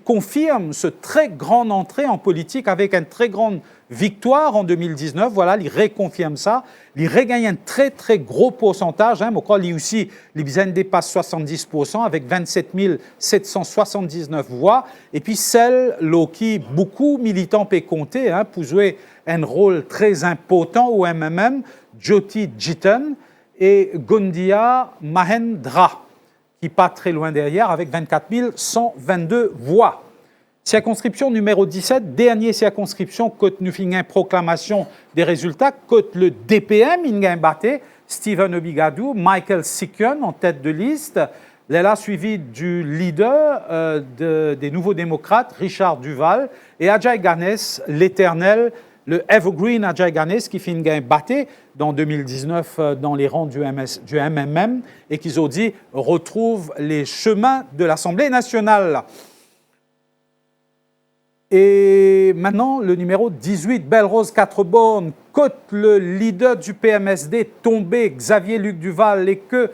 confirme ce très grande entrée en politique avec une très grande victoire en 2019. Voilà, il reconfirme ça. Il regagne un très très gros pourcentage. Je crois lui aussi, il dépasse 70% avec 27 779 voix. Et puis celle qui beaucoup militants peuvent compter pour jouer un rôle très important au MMM, Jyoti Jitan et Gondia Mahendra, qui pas très loin derrière avec 24 122 voix. Circonscription numéro 17, dernière circonscription, côte nous finit proclamation des résultats, côte le DPM, il a battu Stephen Obigadou, Michael Sikion en tête de liste, là suivi du leader des Nouveaux Démocrates, Richard Duval, et Ajay Ganes, l'éternel, le Evergreen Ajay Ganes, qui finit battu dans 2019 dans les rangs du MMM, et qui ont dit retrouve les chemins de l'Assemblée nationale. Et maintenant, le numéro 18, Belle Rose 4 bornes, côte le leader du PMSD tombé, Xavier Luc Duval, et que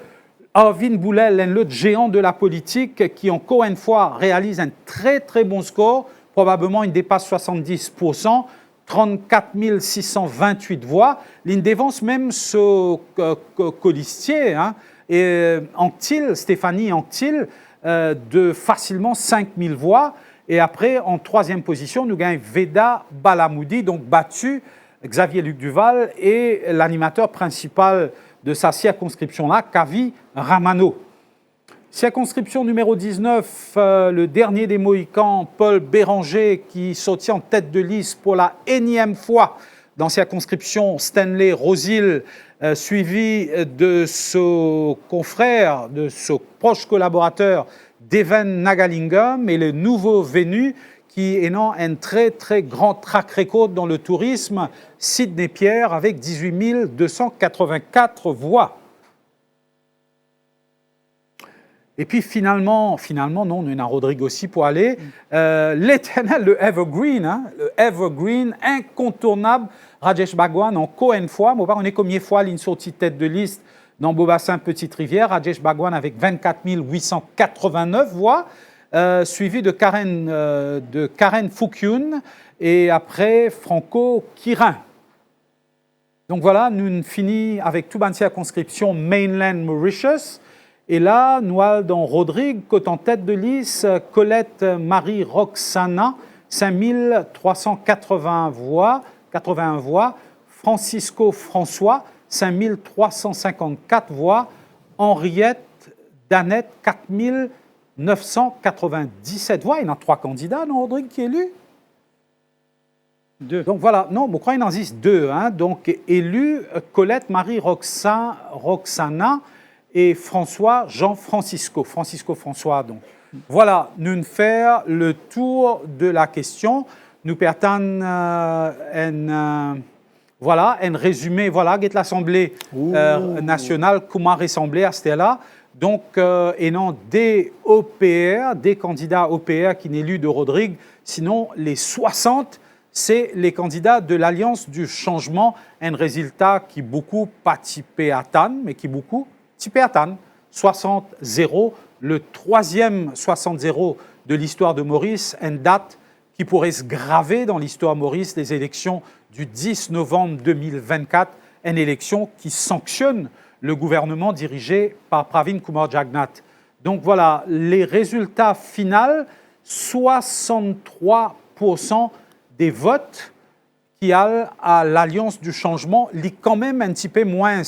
Arvin Boulel, l'autre géant de la politique, qui encore une fois réalise un très très bon score, probablement il dépasse 70%, 34 628 voix. Il dévance même ce colistier, hein, et Anctil, Stéphanie Anctil, de facilement 5000 voix. Et après, en troisième position, nous gagnons Veda Balamoudi, donc battu Xavier Luc Duval et l'animateur principal de sa circonscription-là, Kavi Ramano. Circonscription numéro 19, le dernier des Mohicans, Paul Béranger, qui sortit en tête de liste pour la énième fois dans circonscription Stanley Rosil, suivi de ce confrère, de ce proche collaborateur, Deven Nagalingam, et le nouveau venu qui est un très très grand track record dans le tourisme, Sidney Pierre, avec 18 284 voix. Et puis finalement non, on a Rodrigue aussi pour aller. L'éternel, le Evergreen, incontournable, Rajesh Bhagwan, encore une fois, on est combien de fois une sortie tête de liste dans Beaubassin Petite Rivière, Rajesh Bhagwan avec 24 889 voix, suivi de Karen Fukyun et après Franco Kirin. Donc voilà, nous finissons avec toute une circonscription Mainland Mauritius. Et là, nous avons dans Rodrigue, côte en tête de liste, Colette Marie Roxana, 5380 voix, 81 voix, Francisco François, 5354 voix, Henriette Danette, 4997 voix. Il y en a 3 candidats dans Rodrigue qui est élu. 2. Donc voilà, non, je crois qu'il en existe 2. Hein. Donc élu Colette Marie Roxana et François Jean Francisco François. Donc voilà, nous faisons le tour de la question. Nous perdons voilà, un résumé, voilà, de l'Assemblée nationale, comment ressembler à cela. Donc, et non des OPR, des candidats OPR qui n'est élu de Rodrigue, sinon les 60, c'est les candidats de l'Alliance du changement, un résultat qui beaucoup pas typé à Tan, mais qui beaucoup typé à Tan, 60-0, le troisième 60-0 de l'histoire de Maurice, une date qui pourrait se graver dans l'histoire Maurice des élections du 10 novembre 2024, une élection qui sanctionne le gouvernement dirigé par Pravin Kumar Jagnat. Donc voilà, les résultats finaux, 63% des votes qui allent à l'Alliance du changement, lit quand même un petit peu moins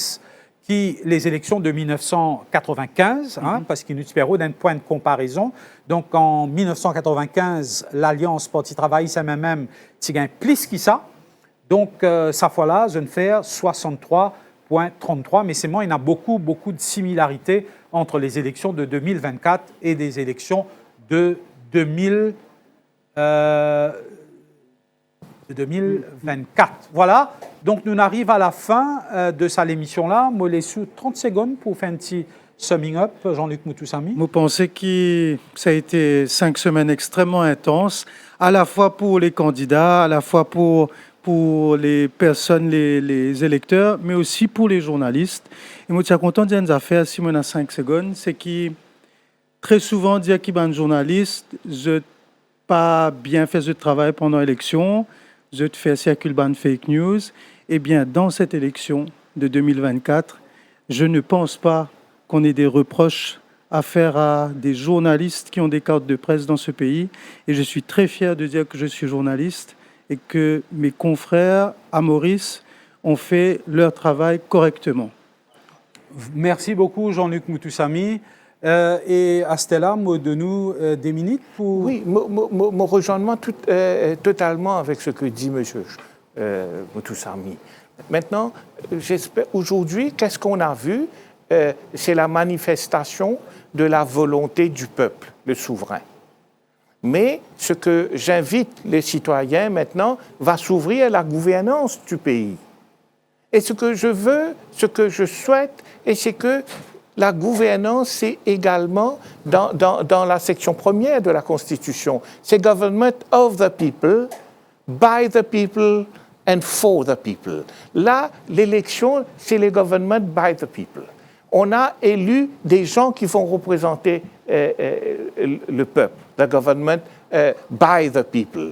que les élections de 1995, parce qu'il nous espérons d'un point de comparaison. Donc en 1995, l'Alliance Parti Travail, ça même, tu gagnes plus que ça. Donc, cette fois-là, je vais faire 63,33, mais c'est moi, il y a beaucoup de similarités entre les élections de 2024 et des élections de 2024. Voilà, donc nous arrivons à la fin de cette émission-là. Je laisse 30 secondes pour faire un petit summing up, Jean-Luc Moutoussamy. Vous pensez que ça a été 5 semaines extrêmement intenses, à la fois pour les candidats, à la fois pour les personnes, les électeurs, mais aussi pour les journalistes. Et moi, je suis content de dire une affaire, si on a 5 secondes, c'est que très souvent, dire qu'il y a un journaliste, je n'ai pas bien fait ce travail pendant l'élection, je fais circuler une fake news. Eh bien, dans cette élection de 2024, je ne pense pas qu'on ait des reproches à faire à des journalistes qui ont des cartes de presse dans ce pays. Et je suis très fier de dire que je suis journaliste et que mes confrères à Maurice ont fait leur travail correctement. Merci beaucoup, Jean-Luc Moutoussamy. Et à Stella, de nous des minutes pour... Oui, mon rejoindre totalement avec ce que dit M. Moutoussamy. Maintenant, j'espère aujourd'hui, qu'est-ce qu'on a vu? C'est la manifestation de la volonté du peuple, le souverain. Mais ce que j'invite les citoyens maintenant va s'ouvrir à la gouvernance du pays. Et ce que je veux, ce que je souhaite, et c'est que La gouvernance, c'est également dans la section première de la Constitution. C'est government of the people, by the people and for the people. Là, l'élection, c'est le government by the people. On a élu des gens qui vont représenter le peuple, the government by the people.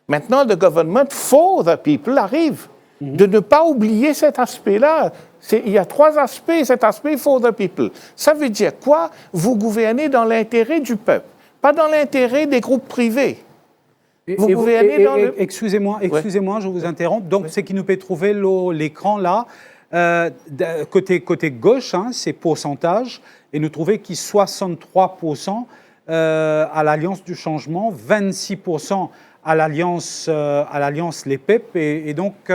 Maintenant, le government for the people arrive. De ne pas oublier cet aspect-là. Il y a 3 aspects, cet aspect for the people. Ça veut dire quoi? Vous gouvernez dans l'intérêt du peuple, pas dans l'intérêt des groupes privés. Vous gouvernez dans le... Excusez-moi, je vous interromps. Donc, c'est qui nous peut trouver l'écran là. Côté gauche, hein, c'est pourcentage, et nous trouvons qu'il 63% à l'Alliance du Changement, 26% à l'Alliance Les PEP, et donc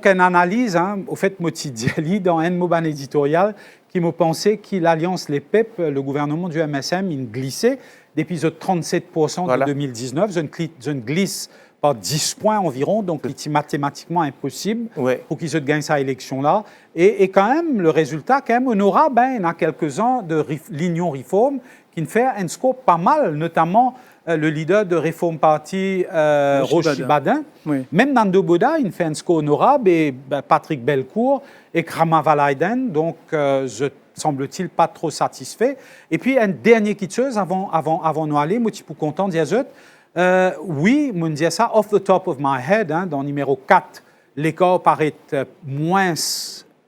une analyse, hein, au fait, Motidiali, dans un mot éditorial, qui me pensait que l'Alliance Les PEP, le gouvernement du MSM, il glissait d'épisode 37% de 2019, je glisse par 10 points environ, donc c'est mathématiquement impossible pour qu'ils se gagnent cette élection-là. Et quand même, le résultat, quand même, honorable, hein, il y en a quelques-uns de l'Union Réforme qui fait un score pas mal, notamment le leader de Reform Party, Rochi Badin. Oui. Même Nando Boda, il fait un score honorable, et Patrick Belcourt et Krama Valaiden, donc je semble-t-il pas trop satisfait. Et puis, un dernier kitscheuse avant nous aller, moi, je suis content de dire oui, je dis ça off the top of my head, hein, dans numéro 4, l'écart paraît moins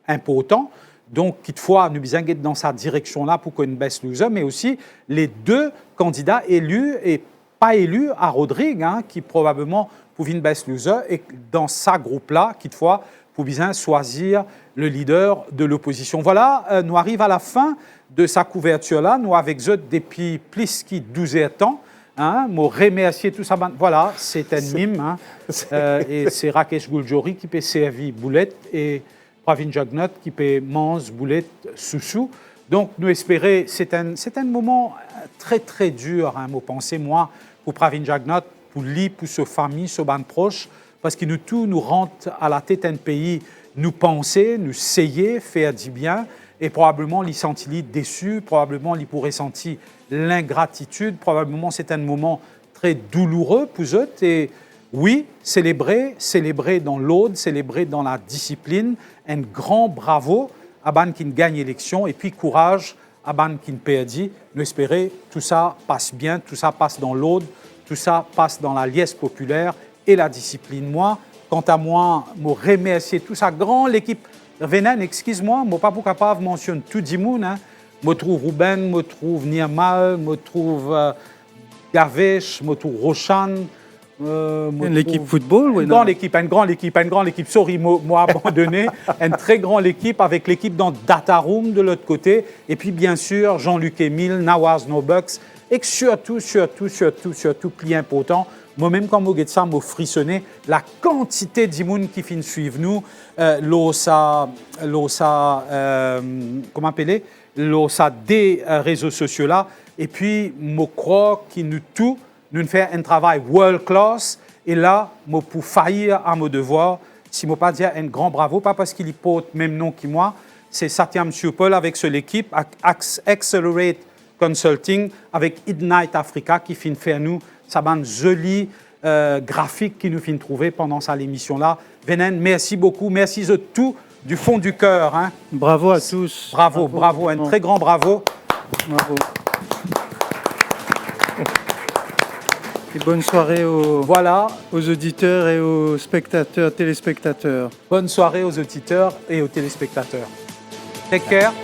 important. Donc, toutefois, nous sommes dans cette direction-là pour qu'on baisse loser, mais aussi les 2 candidats élus et pas élus à Rodrigue, hein, qui probablement pouvaient baisse loser, et dans ce groupe-là, toutefois, pour bien choisir le leader de l'opposition. Voilà, nous arrivons à la fin de sa couverture-là. Nous avec eux depuis plus de 12 ans. Hein, me remercier tout ça. Voilà, c'est un mime. Hein, et c'est Rakesh Guljori qui peut servir boulette et Pravin Jagnat qui peut manger boulette sous-sous. Donc, nous espérons, c'est un moment très, très dur, hein, pensez moi, pour Pravin Jagnat, pour lui, pour sa famille, ses bandes proches, parce que nous rentre à la tête d'un pays, nous penser, nous essayer, faire du bien, et probablement, il sentit déçu, probablement, il pourrait sentir l'ingratitude, probablement, c'est un moment très douloureux pour eux, et oui, célébrer dans l'aude, célébrer dans la discipline, un grand bravo à Ban qui gagne l'élection, et puis courage à Ban qui perdit. Nous espérons tout ça passe bien, tout ça passe dans l'aude, tout ça passe dans la liesse populaire et la discipline. Moi, quant à moi, je remercie toute sa grande équipe. Venan, excuse-moi, je ne suis pas capable de mentionner tout le monde. Hein. Je trouve Ruben, je trouve Niamal, je trouve Gavesh, je trouve Roshan. L'équipe football, oui. Une grande équipe. Sorry, moi abandonné. Une très grande équipe avec l'équipe dans Data Room de l'autre côté. Et puis, bien sûr, Jean-Luc Emile, Nawaz Nobucks. Et surtout, plus important, moi-même, quand je regarde ça, je frissonné la quantité d'immunes qui finissent suivre nous. Comment appeler? L'OSA des réseaux sociaux là. Et puis, je crois qu'il nous tout. Nous faisons un travail world class, et là, je peux faillir à mon devoir. Si je ne peux pas dire un grand bravo, pas parce qu'il porte le même nom que moi, c'est Satyam Supal avec l'équipe Accelerate Consulting, avec Ignite Africa qui finit faire nous, ça bande jolie graphique qui nous finit trouver pendant cette émission-là. Venen, merci beaucoup, merci de tout, du fond du cœur. Hein. Bravo à tous. Bravo, un très grand bravo. Bravo. Et bonne soirée aux auditeurs et aux téléspectateurs. Bonne soirée aux auditeurs et aux téléspectateurs. Take care.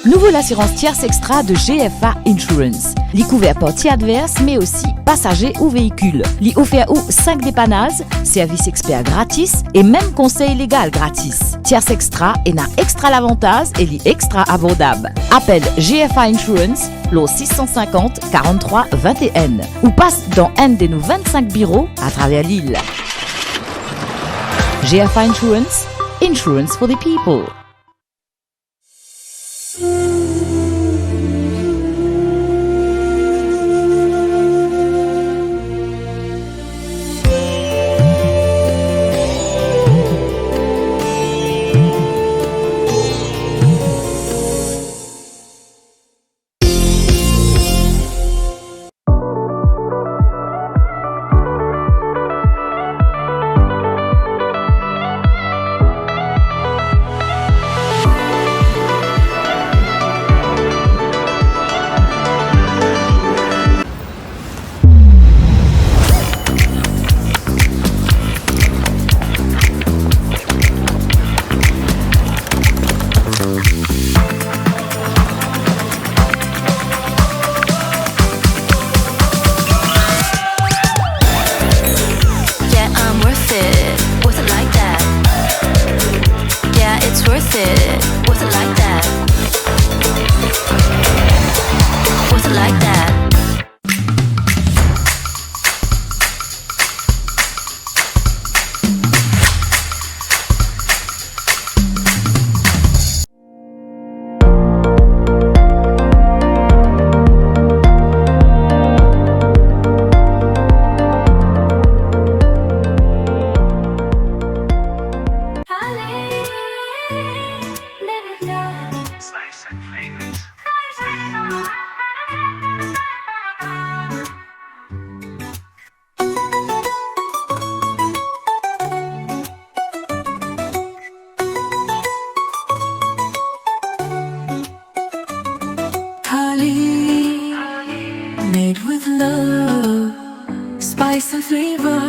Nouveau l'assurance tierce extra de GFA Insurance. Li couvert portier adverse, mais aussi passagers ou véhicules. Li offert ou 5 dépannages, service expert gratis et même conseil légal gratis. Tierce extra et na extra l'avantage et li extra abordable. Appelle GFA Insurance, l'au 650 43 21 ou passe dans un de nos 25 bureaux à travers l'île. GFA Insurance, insurance for the people. Made with love, spice and flavor.